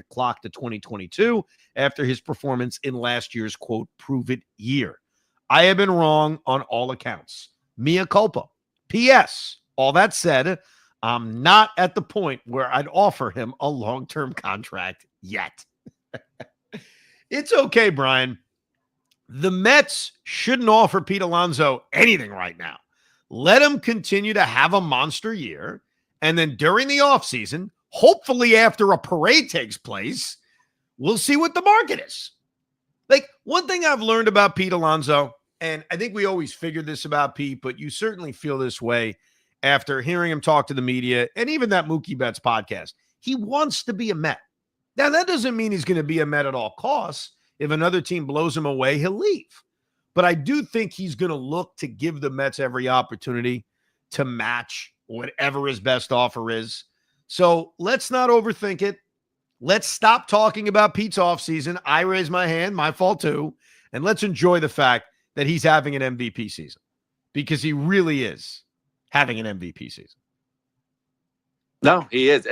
clock to 2022 after his performance in last year's, quote, prove it year. I have been wrong on all accounts. Mea culpa. P.S. All that said, I'm not at the point where I'd offer him a long-term contract yet. It's okay, Brian. The Mets shouldn't offer Pete Alonso anything right now. Let him continue to have a monster year. And then during the offseason, hopefully after a parade takes place, we'll see what the market is. Like, one thing I've learned about Pete Alonso, and I think we always figured this about Pete, but you certainly feel this way after hearing him talk to the media and even that Mookie Betts podcast. He wants to be a Met. Now, that doesn't mean he's going to be a Met at all costs. If another team blows him away, he'll leave. But I do think he's going to look to give the Mets every opportunity to match whatever his best offer is. So let's not overthink it. Let's stop talking about Pete's offseason. I raise my hand, my fault too. And let's enjoy the fact that he's having an MVP season, because he really is having an MVP season. No, he is.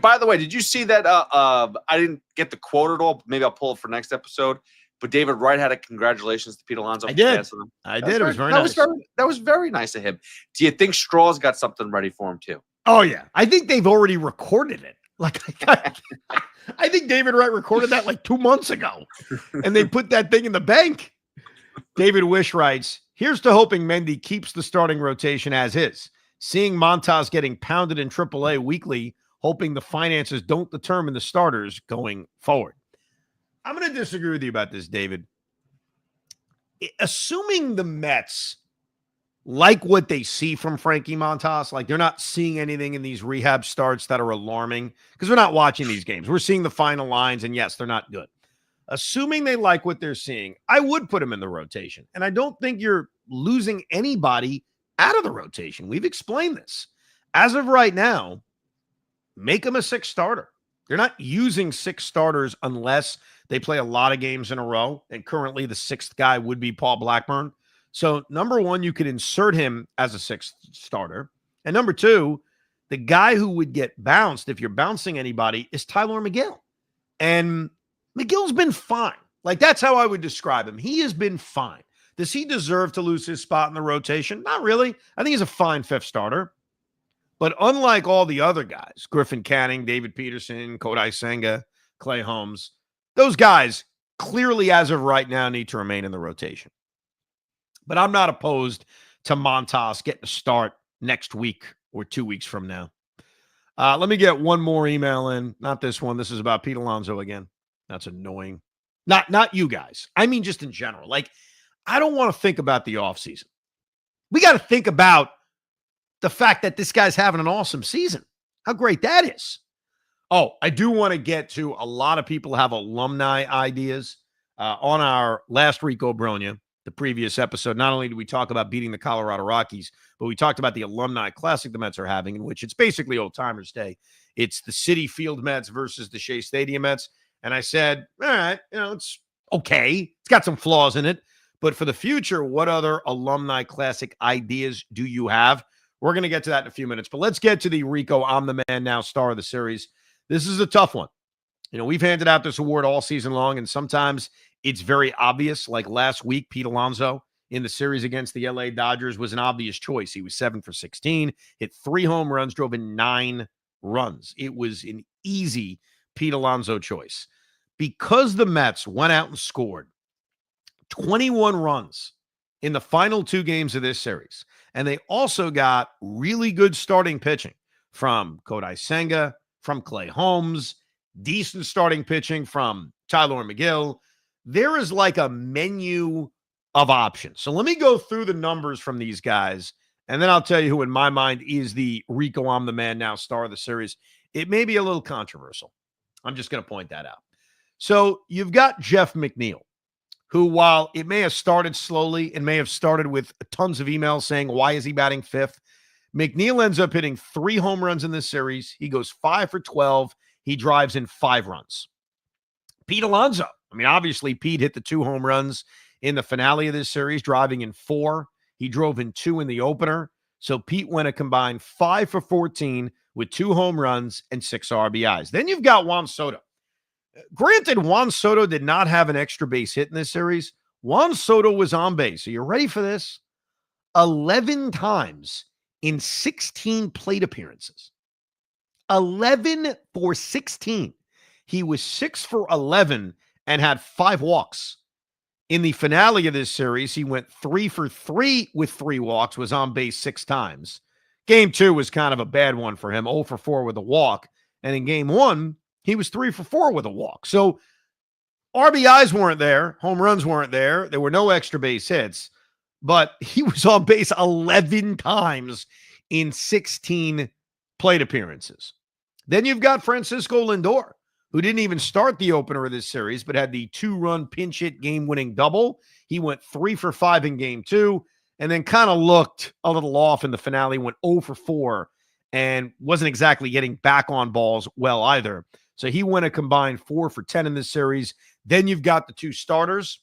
By the way, did you see that? I didn't get the quote at all. Maybe I'll pull it for next episode. But David Wright had a congratulations to Pete Alonso. I did. It was very nice. That was very nice of him. Do you think Straw's got something ready for him too? Oh, yeah. I think they've already recorded it. I think David Wright recorded that like 2 months ago. And they put that thing in the bank. David Wish writes, here's to hoping Mendy keeps the starting rotation as is. Seeing Montas getting pounded in AAA weekly, hoping the finances don't determine the starters going forward. I'm going to disagree with you about this, David. Assuming the Mets like what they see from Frankie Montas, like they're not seeing anything in these rehab starts that are alarming, because we're not watching these games. We're seeing the final lines, and yes, they're not good. Assuming they like what they're seeing, I would put him in the rotation. And I don't think you're losing anybody out of the rotation. We've explained this. As of right now, make him a 6th starter. They're not using 6 starters unless they play a lot of games in a row. And currently the 6th guy would be Paul Blackburn. So number one, you could insert him as a 6th starter. And number two, the guy who would get bounced if you're bouncing anybody is Tyler McGill. And McGill's been fine. Like, that's how I would describe him. He has been fine. Does he deserve to lose his spot in the rotation? Not really. I think he's a fine 5th starter. But unlike all the other guys, Griffin Canning, David Peterson, Kodai Senga, Clay Holmes, those guys clearly, as of right now, need to remain in the rotation. But I'm not opposed to Montas getting a start next week or 2 weeks from now. Let me get one more email in. Not this one. This is about Pete Alonso again. That's annoying. Not you guys. I mean, just in general. Like, I don't want to think about the offseason. We got to think about the fact that this guy's having an awesome season. How great that is. Oh, I do want to get to a lot of people have alumni ideas. On our last Rico Brogna, the previous episode, not only did we talk about beating the Colorado Rockies, but we talked about the Alumni Classic the Mets are having, in which it's basically Old Timers Day. It's the Citi Field Mets versus the Shea Stadium Mets. And I said, all right, it's okay. It's got some flaws in it. But for the future, what other Alumni Classic ideas do you have? We're going to get to that in a few minutes. But let's get to the Rico I'm the Man Now star of the series. This is a tough one. We've handed out this award all season long, and sometimes it's very obvious. Like last week, Pete Alonso in the series against the LA Dodgers was an obvious choice. He was 7 for 16, hit 3 home runs, drove in 9 runs. It was an easy Pete Alonso choice. Because the Mets went out and scored 21 runs in the final 2 games of this series, and they also got really good starting pitching from Kodai Senga, from Clay Holmes, decent starting pitching from Tyler McGill. There is like a menu of options. So let me go through the numbers from these guys, and then I'll tell you who, in my mind, is the Rico I'm the man now star of the series. It may be a little controversial. I'm just going to point that out. So you've got Jeff McNeil, who, while it may have started slowly and may have started with tons of emails saying, why is he batting fifth? McNeil ends up hitting 3 home runs in this series. He goes 5 for 12. He drives in 5 runs. Pete Alonso. I mean, obviously, Pete hit the 2 home runs in the finale of this series, driving in 4. He drove in 2 in the opener. So Pete went a combined 5 for 14 with 2 home runs and 6 RBIs. Then you've got Juan Soto. Granted, Juan Soto did not have an extra base hit in this series. Juan Soto was on base. Are you ready for this? 11 times in 16 plate appearances. 11 for 16. He was 6 for 11 and had 5 walks. In the finale of this series, he went 3 for 3 with 3 walks, was on base 6 times. Game 2 was kind of a bad one for him, 0 for 4 with a walk. And in game 1, he was 3 for 4 with a walk. So RBIs weren't there. Home runs weren't there. There were no extra base hits. But he was on base 11 times in 16 plate appearances. Then you've got Francisco Lindor, who didn't even start the opener of this series, but had the 2-run pinch hit game-winning double. He went 3 for 5 in game 2, and then kind of looked a little off in the finale, went 0 for 4, and wasn't exactly getting back on balls well either. So he went a combined 4 for 10 in this series. Then you've got the 2 starters,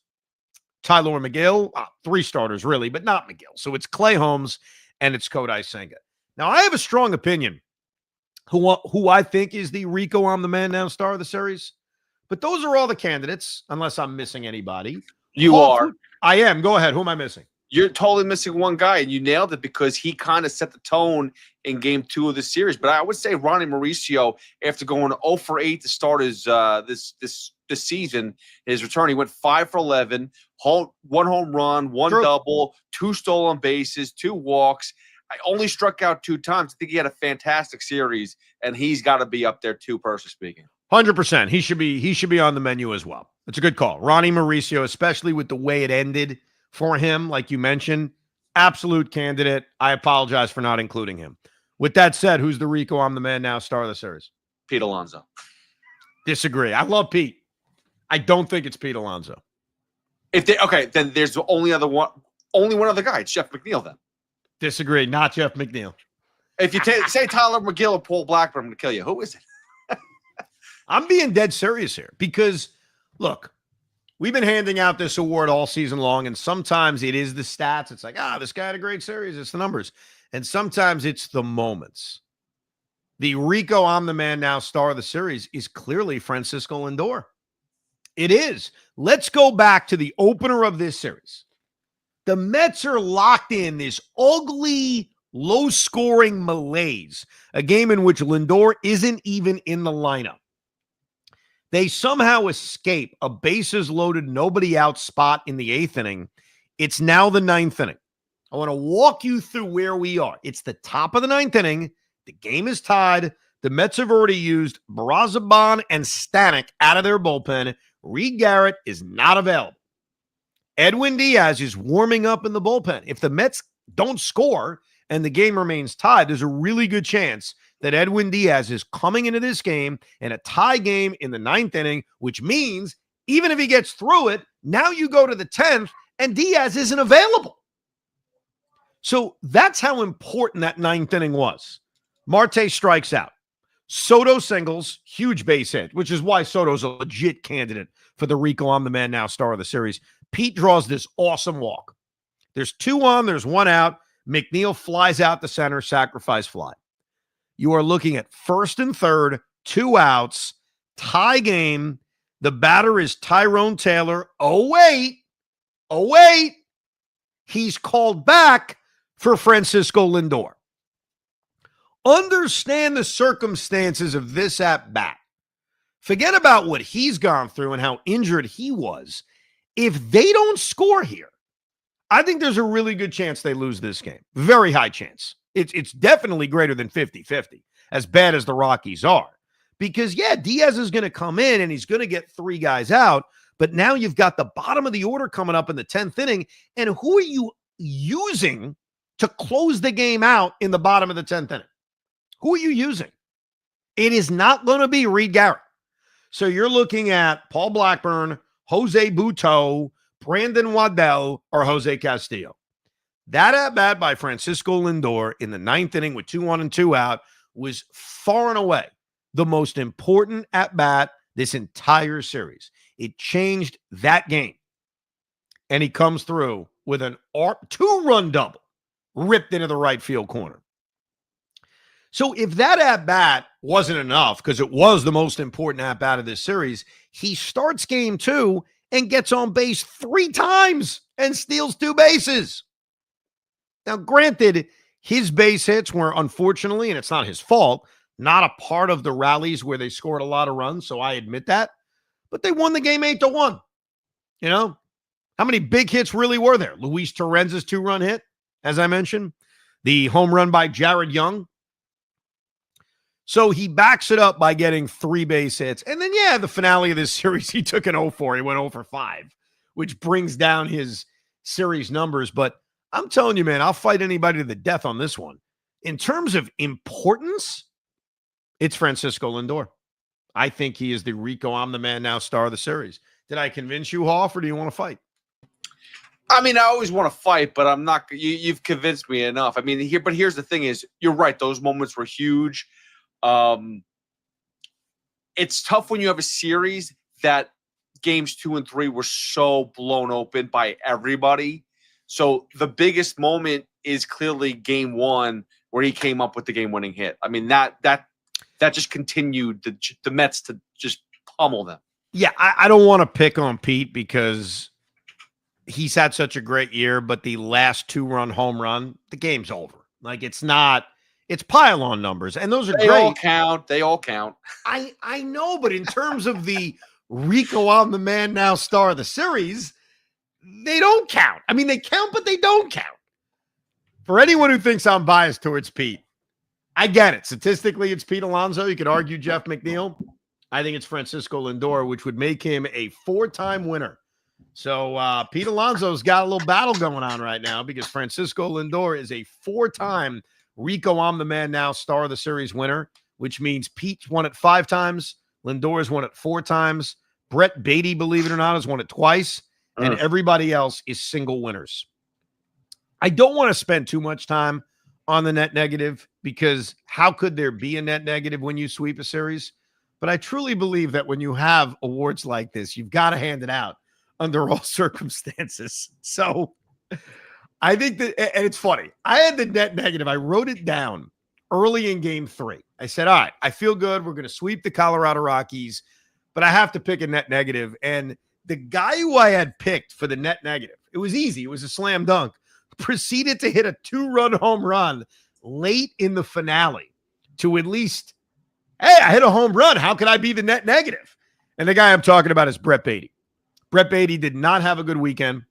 Tyler McGill, 3 starters really, but not McGill. So it's Clay Holmes and it's Kodai Senga. Now, I have a strong opinion who I think is the Rico I'm the man now star of the series. But those are all the candidates, unless I'm missing anybody. You are. I am. Go ahead. Who am I missing? You're totally missing one guy, and you nailed it because he kind of set the tone in game 2 of the series. But I would say Ronnie Mauricio, after going 0 for 8 to start his this season, his return, he went 5 for 11, 1 home run, 1 double, 2 stolen bases, 2 walks. I only struck out 2 times. I think he had a fantastic series, and he's got to be up there too, personally speaking. 100%. He should be on the menu as well. It's a good call. Ronnie Mauricio, especially with the way it ended for him, like you mentioned, absolute candidate. I apologize for not including him. With that said, who's the Rico I'm the man now star of the series? Pete Alonso. Disagree. I love Pete. I don't think it's Pete Alonso. Then there's only one other guy. It's Jeff McNeil then. Disagree. Not Jeff McNeil. If you say Tyler McGill or Paul Blackburn, I'm going to kill you. Who is it? I'm being dead serious here because, look, we've been handing out this award all season long, and sometimes it is the stats. It's like, this guy had a great series. It's the numbers. And sometimes it's the moments. The Rico I'm the man now star of the series is clearly Francisco Lindor. It is. Let's go back to the opener of this series. The Mets are locked in this ugly, low-scoring malaise, a game in which Lindor isn't even in the lineup. They somehow escape a bases-loaded, nobody-out spot in the 8th inning. It's now the 9th inning. I want to walk you through where we are. It's the top of the 9th inning. The game is tied. The Mets have already used Brazoban and Stanek out of their bullpen. Reed Garrett is not available. Edwin Diaz is warming up in the bullpen. If the Mets don't score and the game remains tied, there's a really good chance that Edwin Diaz is coming into this game in a tie game in the 9th inning, which means even if he gets through it, now you go to the 10th and Diaz isn't available. So that's how important that 9th inning was. Marte strikes out. Soto singles, huge base hit, which is why Soto's a legit candidate for the Rico I'm the man now star of the series. Pete draws this awesome walk. There's 2 on, there's 1 out. McNeil flies out the center, sacrifice fly. You are looking at 1st and 3rd, 2 outs, tie game. The batter is Tyrone Taylor. Oh, wait. He's called back for Francisco Lindor. Understand the circumstances of this at-bat. Forget about what he's gone through and how injured he was. If they don't score here, I think there's a really good chance they lose this game. Very high chance. It's definitely greater than 50-50, as bad as the Rockies are. Because, Diaz is going to come in and he's going to get 3 guys out, But now you've got the bottom of the order coming up in the 10th inning. And who are you using to close the game out in the bottom of the 10th inning? Who are you using? It is not going to be Reed Garrett. So you're looking at Paul Blackburn, Jose Butto, Brandon Waddell, or Jose Castillo. That at-bat by Francisco Lindor in the 9th inning with 2-1 and 2 out was far and away the most important at-bat this entire series. It changed that game. And he comes through with an 2-run double ripped into the right field corner. So if that at-bat wasn't enough, because it was the most important at-bat of this series, he starts game 2 and gets on base 3 times and steals 2 bases. Now, granted, his base hits were unfortunately, and it's not his fault, not a part of the rallies where they scored a lot of runs, so I admit that. But they won the game 8-1. You know? How many big hits really were there? Luis Torrenz's 2-run hit, as I mentioned. The home run by Jared Young. So he backs it up by getting 3 base hits. And then, the finale of this series, he took an 0-4. He went 0-5, which brings down his series numbers. But I'm telling you, man, I'll fight anybody to the death on this one. In terms of importance, it's Francisco Lindor. I think he is the Rico, I'm the man now star of the series. Did I convince you, Hoff, or do you want to fight? I mean, I always want to fight, but I'm not. You've convinced me enough. I mean, here's the thing: is you're right. Those moments were huge. It's tough when you have a series that games 2 and 3 were so blown open by everybody. So the biggest moment is clearly game 1 where he came up with the game-winning hit. I mean, that just continued the Mets to just pummel them. Yeah, I don't want to pick on Pete because he's had such a great year, but the last 2-run home run, the game's over. Like, it's pile-on numbers, and those are great. They all count. I know, but in terms of the Rico, I'm the man now star of the series, they don't count. I mean, they count, but they don't count. For anyone who thinks I'm biased towards Pete, I get it. Statistically, it's Pete Alonso. You could argue Jeff McNeil. I think it's Francisco Lindor, which would make him a 4-time winner. So Pete Alonso's got a little battle going on right now because Francisco Lindor is a 4-time Rico, I'm the man now star of the series winner, which means Pete's won it 5 times. Lindor's won it 4 times. Brett Beatty, believe it or not, has won it twice. And everybody else is single winners. I don't want to spend too much time on the net negative because how could there be a net negative when you sweep a series? But I truly believe that when you have awards like this, you've got to hand it out under all circumstances. So I think that, and it's funny, I had the net negative. I wrote it down early in game 3. I said, all right, I feel good. We're going to sweep the Colorado Rockies, but I have to pick a net negative. And the guy who I had picked for the net negative, it was easy. It was a slam dunk. Proceeded to hit a 2-run home run late in the finale to at least, hey, I hit a home run. How can I be the net negative? And the guy I'm talking about is Brett Beatty. Brett Beatty did not have a good weekend.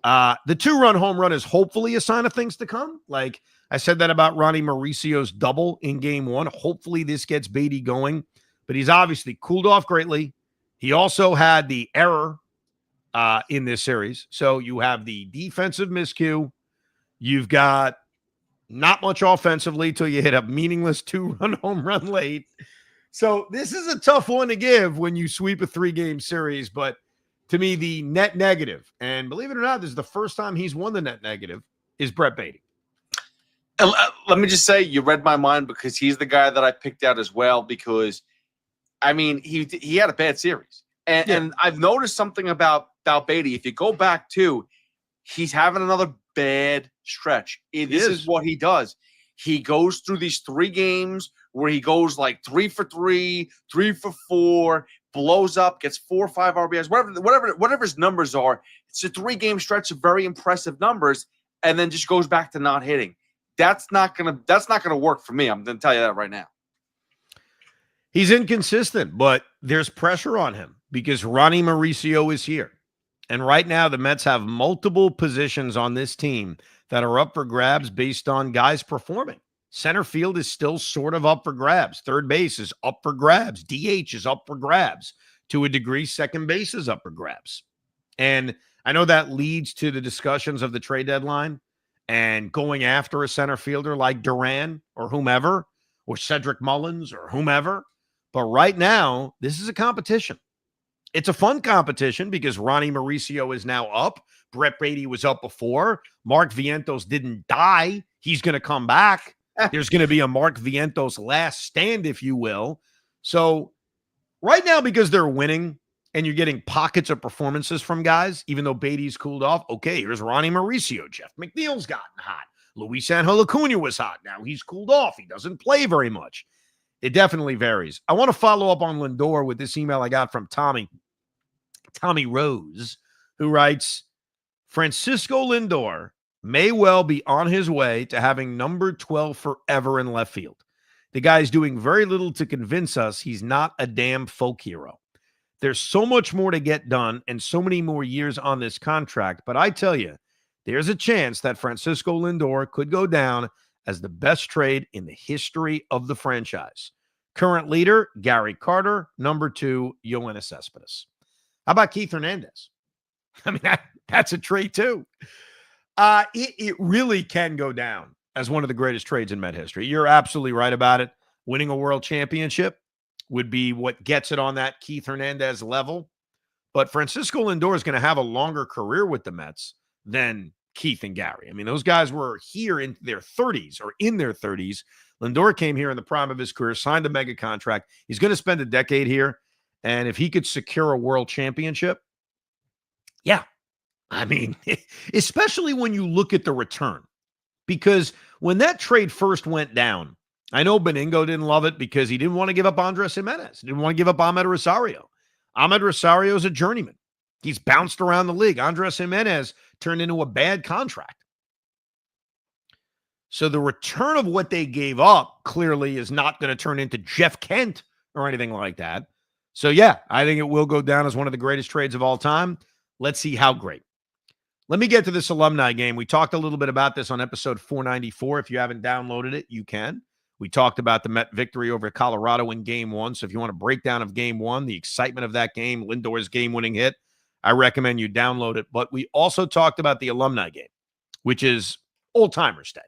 The 2-run home run is hopefully a sign of things to come. Like I said that about Ronnie Mauricio's double in game 1. Hopefully this gets Beatty going, but he's obviously cooled off greatly. He also had the error in this series. So you have the defensive miscue. You've got not much offensively till you hit a meaningless 2-run home run late. So this is a tough one to give when you sweep a 3-game series. But to me, the net negative, and believe it or not, this is the first time he's won the net negative, is Brett Beatty. Let me just say, you read my mind because he's the guy that I picked out as well because, I mean, he had a bad series. And I've noticed something about Beatty. If you go back to, he's having another bad stretch. This is what he does. He goes through these 3 games where he goes like 3 for 3, 3 for 4, blows up, gets 4 or 5 RBIs, whatever his numbers are. It's a 3-game stretch of very impressive numbers, and then just goes back to not hitting. That's not gonna work for me. I'm gonna tell you that right now. He's inconsistent, but there's pressure on him because Ronnie Mauricio is here. And right now, the Mets have multiple positions on this team that are up for grabs based on guys performing. Center field is still sort of up for grabs. Third base is up for grabs. DH is up for grabs. To a degree, second base is up for grabs. And I know that leads to the discussions of the trade deadline and going after a center fielder like Duran or whomever, or Cedric Mullins or whomever. But right now, this is a competition. It's a fun competition because Ronnie Mauricio is now up. Brett Beatty was up before. Mark Vientos didn't die. He's going to come back. There's going to be a Mark Vientos last stand, if you will. So right now, because they're winning and you're getting pockets of performances from guys, even though Beatty's cooled off, okay, here's Ronnie Mauricio. Jeff McNeil's gotten hot. Luis Angel Acuna was hot. Now he's cooled off. He doesn't play very much. It definitely varies. I want to follow up on Lindor with this email I got from Tommy Rose, who writes, Francisco Lindor may well be on his way to having number 12 forever in left field. The guy's doing very little to convince us he's not a damn folk hero. There's so much more to get done and so many more years on this contract, but I tell you, there's a chance that Francisco Lindor could go down as the best trade in the history of the franchise. Current leader, Gary Carter. Number 2, Yoenis Cespedes. How about Keith Hernandez? I mean, that's a trade too. It really can go down as one of the greatest trades in Met history. You're absolutely right about it. Winning a world championship would be what gets it on that Keith Hernandez level. But Francisco Lindor is going to have a longer career with the Mets than Keith and Gary. I mean, those guys were here in their 30s or in their 30s. Lindor came here in the prime of his career, signed a mega contract. He's going to spend a decade here. And if he could secure a world championship, yeah. I mean, especially when you look at the return. Because when that trade first went down, I know Beningo didn't love it because he didn't want to give up Andres Jimenez. He didn't want to give up Ahmed Rosario. Ahmed Rosario is a journeyman. He's bounced around the league. Andres Jimenez turned into a bad contract. So the return of what they gave up clearly is not going to turn into Jeff Kent or anything like that. So, yeah, I think it will go down as one of the greatest trades of all time. Let's see how great. Let me get to this alumni game. We talked a little bit about this on episode 494. If you haven't downloaded it, you can. We talked about the Met victory over Colorado in Game 1. So if you want a breakdown of Game 1, the excitement of that game, Lindor's game-winning hit, I recommend you download it. But we also talked about the alumni game, which is Old-Timers Day.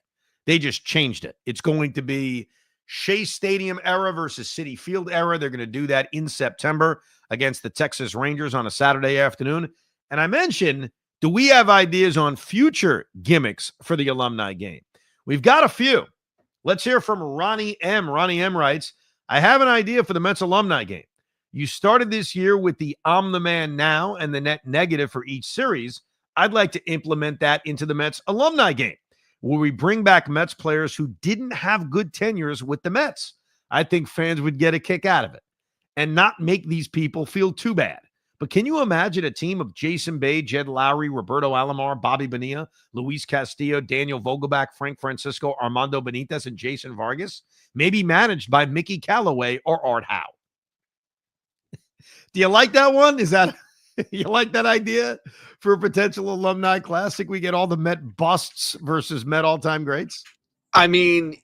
They just changed it. It's going to be Shea Stadium era versus Citi Field era. They're going to do that in September against the Texas Rangers on a Saturday afternoon. And I mentioned, do we have ideas on future gimmicks for the alumni game? We've got a few. Let's hear from Ronnie M. Ronnie M. writes, I have an idea for the Mets alumni game. You started this year with the I'm the man now and the net negative for each series. I'd like to implement that into the Mets alumni game, where we bring back Mets players who didn't have good tenures with the Mets. I think fans would get a kick out of it and not make these people feel too bad. But can you imagine a team of Jason Bay, Jed Lowry, Roberto Alomar, Bobby Bonilla, Luis Castillo, Daniel Vogelbach, Frank Francisco, Armando Benitez, and Jason Vargas, maybe managed by Mickey Callaway or Art Howe? Do you like that one? Is that you like that idea for a potential alumni classic? We get all the Met busts versus Met all-time greats. I mean,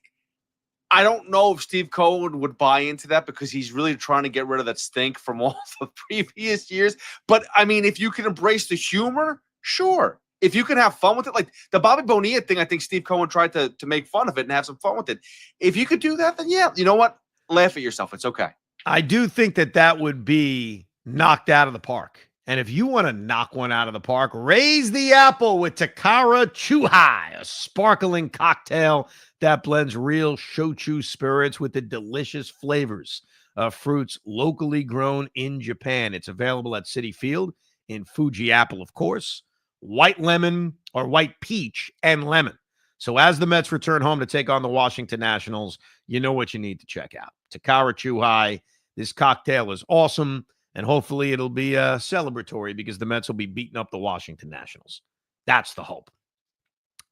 I don't know if Steve Cohen would buy into that because he's really trying to get rid of that stink from all the previous years. But I mean, if you can embrace the humor, sure. If you can have fun with it, like the Bobby Bonilla thing, I think Steve Cohen tried to make fun of it and have some fun with it. If you could do that, then yeah, you know what? Laugh at yourself. It's okay. I do think that would be knocked out of the park. And if you want to knock one out of the park, raise the apple with Takara Chuhai, a sparkling cocktail that blends real shochu spirits with the delicious flavors of fruits locally grown in Japan. It's available at Citi Field in Fuji Apple, of course, white lemon or white peach and lemon. So as the Mets return home to take on the Washington Nationals, you know what you need to check out. Takara Chuhai. This cocktail is awesome. And hopefully it'll be celebratory because the Mets will be beating up the Washington Nationals. That's the hope.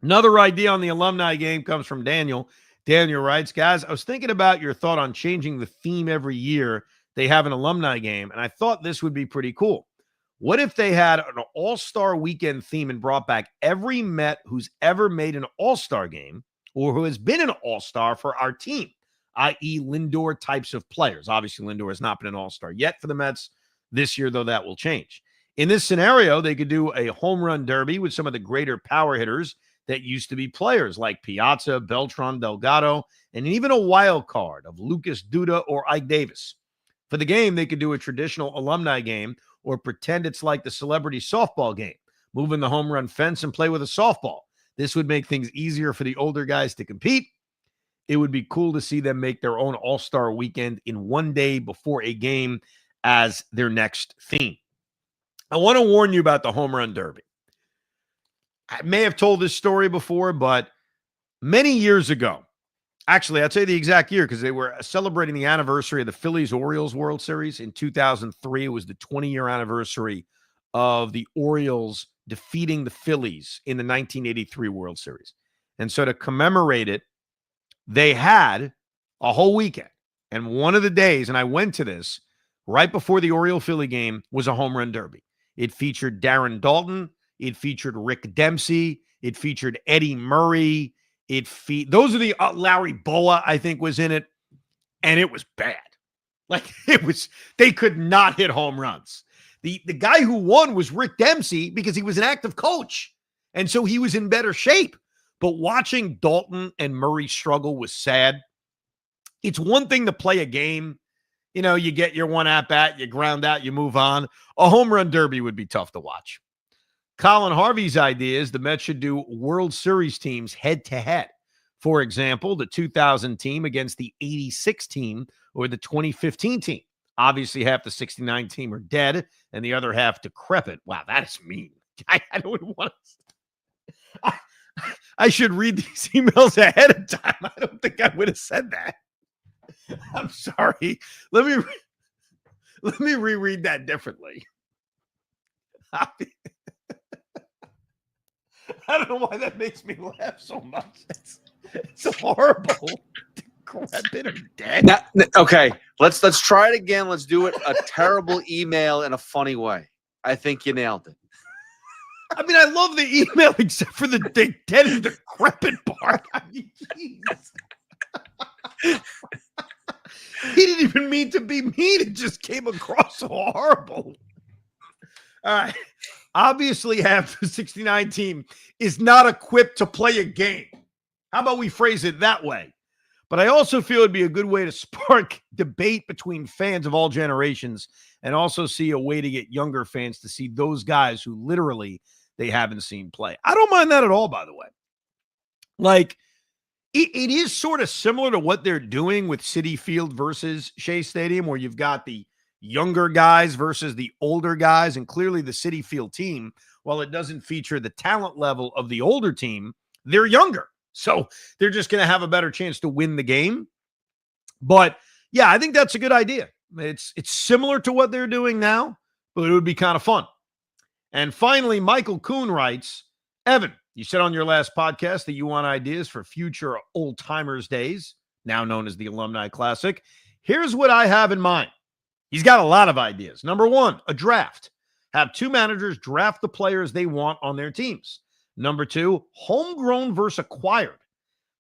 Another idea on the alumni game comes from Daniel. Daniel writes, guys, I was thinking about your thought on changing the theme every year they have an alumni game, and I thought this would be pretty cool. What if they had an all-star weekend theme and brought back every Met who's ever made an all-star game or who has been an all-star for our team, i.e. Lindor types of players? Obviously, Lindor has not been an all-star yet for the Mets. This year, though, that will change. In this scenario, they could do a home run derby with some of the greater power hitters that used to be players like Piazza, Beltran, Delgado, and even a wild card of Lucas Duda or Ike Davis. For the game, they could do a traditional alumni game or pretend it's like the celebrity softball game, move in the home run fence and play with a softball. This would make things easier for the older guys to compete. It would be cool to see them make their own all-star weekend in one day before a game as their next theme. I want to warn you about the home run derby. I may have told this story before, but many years ago, actually, I'll tell you the exact year because they were celebrating the anniversary of the Phillies-Orioles World Series in 2003. It was the 20-year anniversary of the Orioles defeating the Phillies in the 1983 World Series. And so to commemorate it, they had a whole weekend. And one of the days, and I went to this, right before the Oriole-Philly game, was a home run derby. It featured Darren Dalton. It featured Rick Dempsey. It featured Eddie Murray. Those are the Larry Boa, I think, was in it. And it was bad. Like, they could not hit home runs. The guy who won was Rick Dempsey because he was an active coach. And so he was in better shape. But watching Dalton and Murray struggle was sad. It's one thing to play a game. You know, you get your one at-bat, you ground out, you move on. A home run derby would be tough to watch. Colin Harvey's idea is the Mets should do World Series teams head-to-head. For example, the 2000 team against the 86 team or the 2015 team. Obviously, half the 69 team are dead and the other half decrepit. Wow, that is mean. I don't want to. I should read these emails ahead of time. I don't think I would have said that. I'm sorry. Let me reread that differently. I don't know why that makes me laugh so much. It's horrible. Decrepit or dead. Now, okay, let's try it again. Let's do it a terrible email in a funny way. I think you nailed it. I mean, I love the email except for the dead and decrepit part. I mean, jeez. He didn't even mean to be mean. It just came across so horrible. All right. Obviously, half the 69 team is not equipped to play a game. How about we phrase it that way? But I also feel it'd be a good way to spark debate between fans of all generations and also see a way to get younger fans to see those guys who literally they haven't seen play. I don't mind that at all, by the way. Like, it is sort of similar to what they're doing with Citi Field versus Shea Stadium, where you've got the younger guys versus the older guys. And clearly the Citi Field team, while it doesn't feature the talent level of the older team, they're younger. So they're just going to have a better chance to win the game. But yeah, I think that's a good idea. It's similar to what they're doing now, but it would be kind of fun. And finally, Michael Kuhn writes, Evan, you said on your last podcast that you want ideas for future Old Timers Days, now known as the Alumni Classic. Here's what I have in mind. He's got a lot of ideas. Number one, a draft. Have two managers draft the players they want on their teams. Number two, homegrown versus acquired.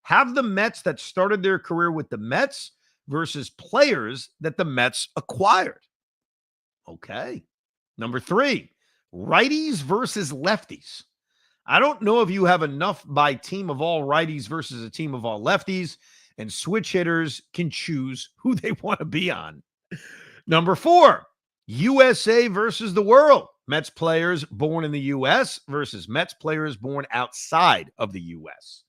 Have the Mets that started their career with the Mets versus players that the Mets acquired. Okay. Number three, righties versus lefties. I don't know if you have enough by team of all righties versus a team of all lefties, and switch hitters can choose who they want to be on. Number four, USA versus the world. Mets players born in the U.S. versus Mets players born outside of the U.S.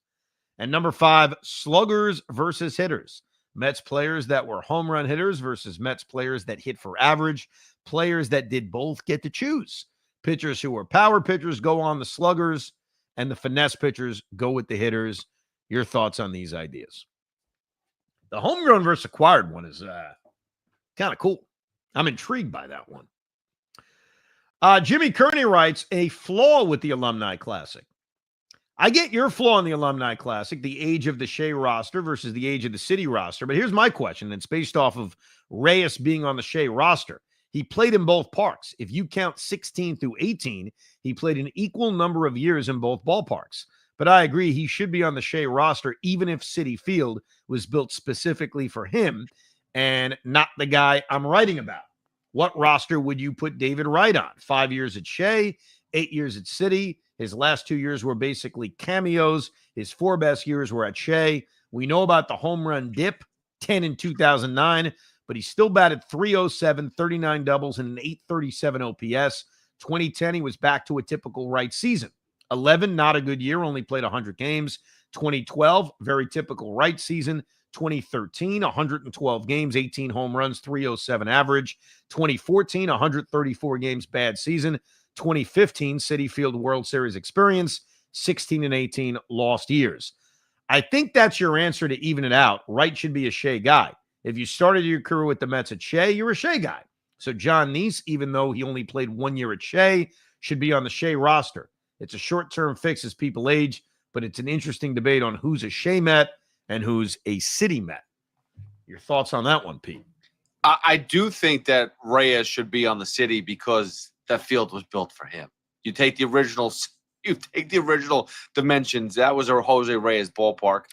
And number five, sluggers versus hitters. Mets players that were home run hitters versus Mets players that hit for average. Players that did both get to choose. Pitchers who were power pitchers go on the sluggers, and the finesse pitchers go with the hitters. Your thoughts on these ideas? The homegrown versus acquired one is kind of cool. I'm intrigued by that one. Jimmy Kearney writes, a flaw with the Alumni Classic. I get your flaw in the Alumni Classic, the age of the Shea roster versus the age of the City roster. But here's my question. It's based off of Reyes being on the Shea roster. He played in both parks. If you count 16 through 18, he played an equal number of years in both ballparks. But I agree, he should be on the Shea roster, even if Citi Field was built specifically for him and not the guy I'm writing about. what roster would you put David Wright on? 5 years at Shea, 8 years at City. His last 2 years were basically cameos. His 4 best years were at Shea. We know about the home run dip, 10 in 2009, but he still batted .307, 39 doubles, and an .837 OPS. 2010, he was back to a typical Wright season. 11, not a good year, only played 100 games. 2012, very typical Wright season. 2013, 112 games, 18 home runs, .307 average. 2014, 134 games, bad season. 2015, Citi Field World Series experience, 16 and 18 lost years. I think that's your answer to even it out. Wright should be a Shea guy. If you started your career with the Mets at Shea, you're a Shea guy. So John Neese, even though he only played 1 year at Shea, should be on the Shea roster. It's a short-term fix as people age, but it's an interesting debate on who's a Shea Met and who's a City Met. Your thoughts on that one, Pete? I do think that Reyes should be on the City because that field was built for him. You take the original dimensions. That was a Jose Reyes ballpark.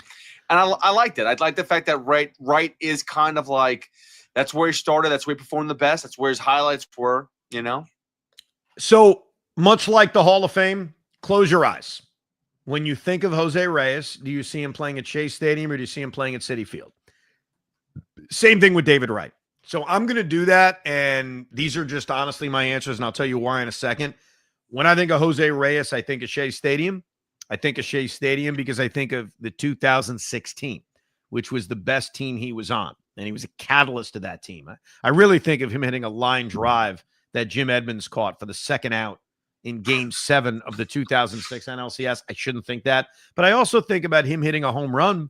And I liked it. I like the fact that Wright is kind of like, that's where he started. That's where he performed the best. That's where his highlights were, you know? So much like the Hall of Fame, close your eyes. When you think of Jose Reyes, do you see him playing at Shea Stadium or do you see him playing at Citi Field? Same thing with David Wright. So I'm going to do that, and these are just honestly my answers, and I'll tell you why in a second. When I think of Jose Reyes, I think of Shea Stadium. I think of Shea Stadium because I think of the 2016, which was the best team he was on, and he was a catalyst to that team. I really think of him hitting a line drive that Jim Edmonds caught for the second out in Game 7 of the 2006 NLCS. I shouldn't think that, but I also think about him hitting a home run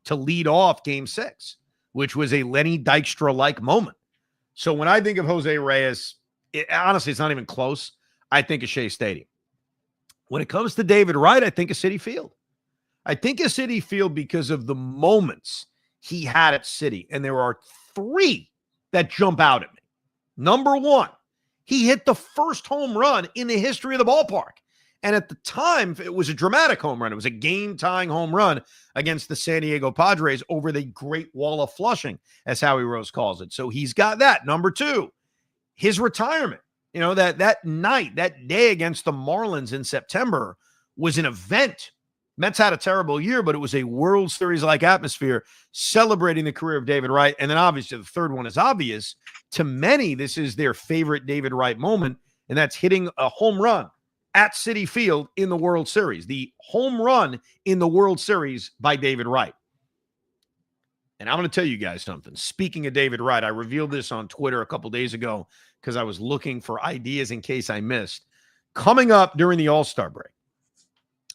to lead off Game 6, which was a Lenny Dykstra-like moment. So when I think of Jose Reyes, honestly, it's not even close. I think of Shea Stadium. When it comes to David Wright, I think of Citi Field. I think of Citi Field because of the moments he had at Citi, and there are 3 that jump out at me. Number 1, he hit the first home run in the history of the ballpark. And at the time, it was a dramatic home run. It was a game-tying home run against the San Diego Padres over the Great Wall of Flushing, as Howie Rose calls it. So he's got that. Number 2, his retirement. You know, that night, that day against the Marlins in September was an event. Mets had a terrible year, but it was a World Series-like atmosphere celebrating the career of David Wright. And then obviously the third one is obvious. To many, this is their favorite David Wright moment, and that's hitting a home run at Citi Field in the World Series. The home run in the World Series by David Wright. And I'm going to tell you guys something. Speaking of David Wright, I revealed this on Twitter a couple days ago because I was looking for ideas in case I missed. Coming up during the All-Star break,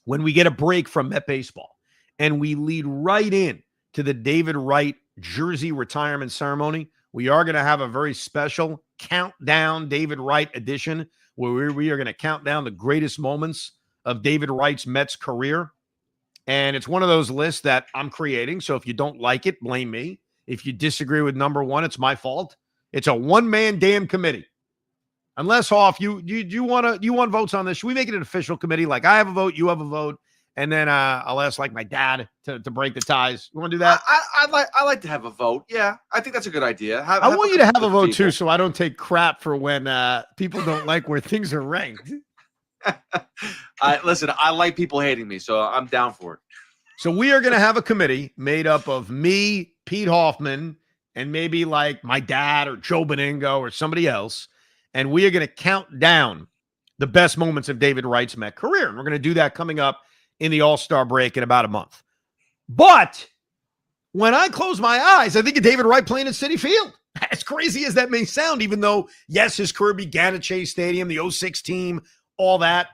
when we get a break from Met Baseball, and we lead right in to the David Wright jersey retirement ceremony, we are going to have a very special Countdown David Wright edition where we are going to count down the greatest moments of David Wright's Mets career. And it's one of those lists that I'm creating. So if you don't like it, blame me. If you disagree with number 1, it's my fault. It's a one-man damn committee. Unless, Hoff, you want votes on this? Should we make it an official committee? Like I have a vote, you have a vote, and then I'll ask like my dad to break the ties. You want to do that? I like to have a vote. Yeah, I think that's a good idea. I want you to have a vote too, so I don't take crap for when people don't like where things are ranked. Listen, I like people hating me, so I'm down for it. So we are going to have a committee made up of me, Pete Hoffman, and maybe like my dad or Joe Beningo or somebody else. And we are going to count down the best moments of David Wright's Met career. And we're going to do that coming up in the All-Star break in about a month. But when I close my eyes, I think of David Wright playing at Citi Field. As crazy as that may sound, even though, yes, his career began at Shea Stadium, the 06 team, all that.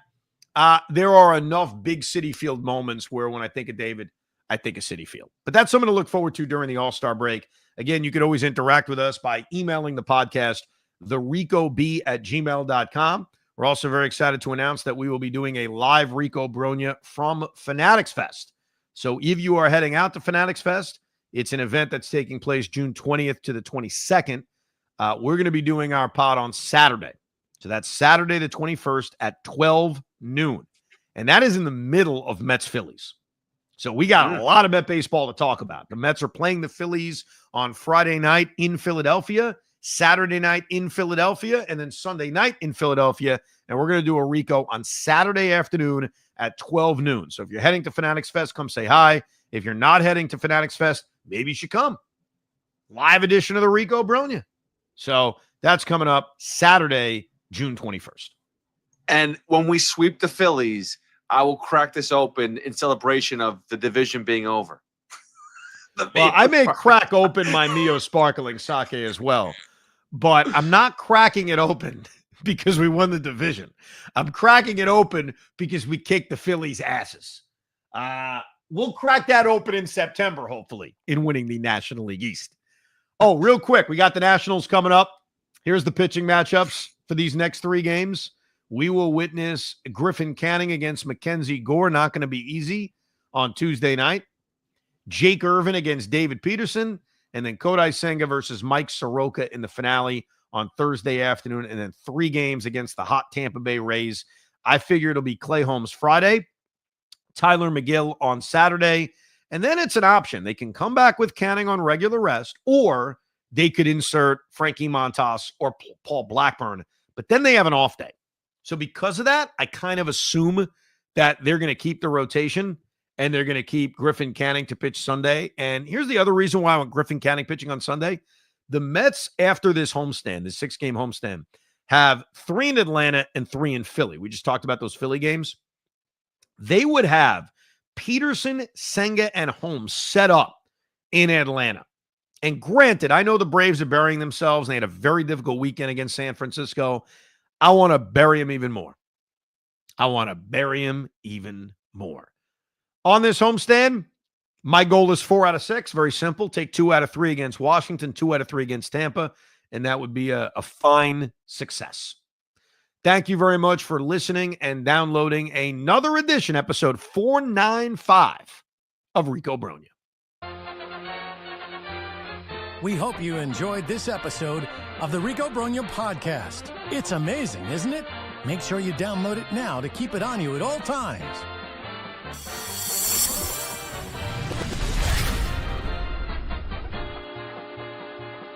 There are enough big Citi Field moments where when I think of David, I think of Citi Field. But that's something to look forward to during the All-Star break. Again, you can always interact with us by emailing the podcast, thericob@gmail.com. We're also very excited to announce that we will be doing a live Rico Brogna from Fanatics Fest. So if you are heading out to Fanatics Fest, it's an event that's taking place June 20th to the 22nd. We're going to be doing our pod on Saturday. So that's Saturday the 21st at 12 noon. And that is in the middle of Mets-Phillies. So we got a lot of Met baseball to talk about. The Mets are playing the Phillies on Friday night in Philadelphia. Saturday night in Philadelphia, and then Sunday night in Philadelphia. And we're going to do a Rico on Saturday afternoon at 12 noon. So if you're heading to Fanatics Fest, come say hi. If you're not heading to Fanatics Fest, maybe you should come. Live edition of the Rico Brogna. So that's coming up Saturday, June 21st. And when we sweep the Phillies, I will crack this open in celebration of the division being over. Well, I may crack open my Mio sparkling sake as well, but I'm not cracking it open because we won the division. I'm cracking it open because we kicked the Phillies' asses. We'll crack that open in September, hopefully, in winning the National League East. Oh, real quick, we got the Nationals coming up. Here's the pitching matchups for these next 3 games. We will witness Griffin Canning against Mackenzie Gore. Not going to be easy on Tuesday night. Jake Irvin against David Peterson. And then Kodai Senga versus Mike Soroka in the finale on Thursday afternoon. And then 3 games against the hot Tampa Bay Rays. I figure it'll be Clay Holmes Friday, Tyler McGill on Saturday. And then it's an option. They can come back with Canning on regular rest, or they could insert Frankie Montas or Paul Blackburn. But then they have an off day. So because of that, I kind of assume that they're going to keep the rotation and they're going to keep Griffin Canning to pitch Sunday. And here's the other reason why I want Griffin Canning pitching on Sunday. The Mets, after this homestand, this 6-game homestand, have 3 in Atlanta and 3 in Philly. We just talked about those Philly games. They would have Peterson, Senga, and Holmes set up in Atlanta. And granted, I know the Braves are burying themselves. They had a very difficult weekend against San Francisco. I want to bury him even more. On this homestand, my goal is 4 out of 6. Very simple. Take 2 out of 3 against Washington, 2 out of 3 against Tampa, and that would be a fine success. Thank you very much for listening and downloading another edition, episode 495 of Rico Brogna. We hope you enjoyed this episode of the Rico Brogna podcast. It's amazing, isn't it? Make sure you download it now to keep it on you at all times.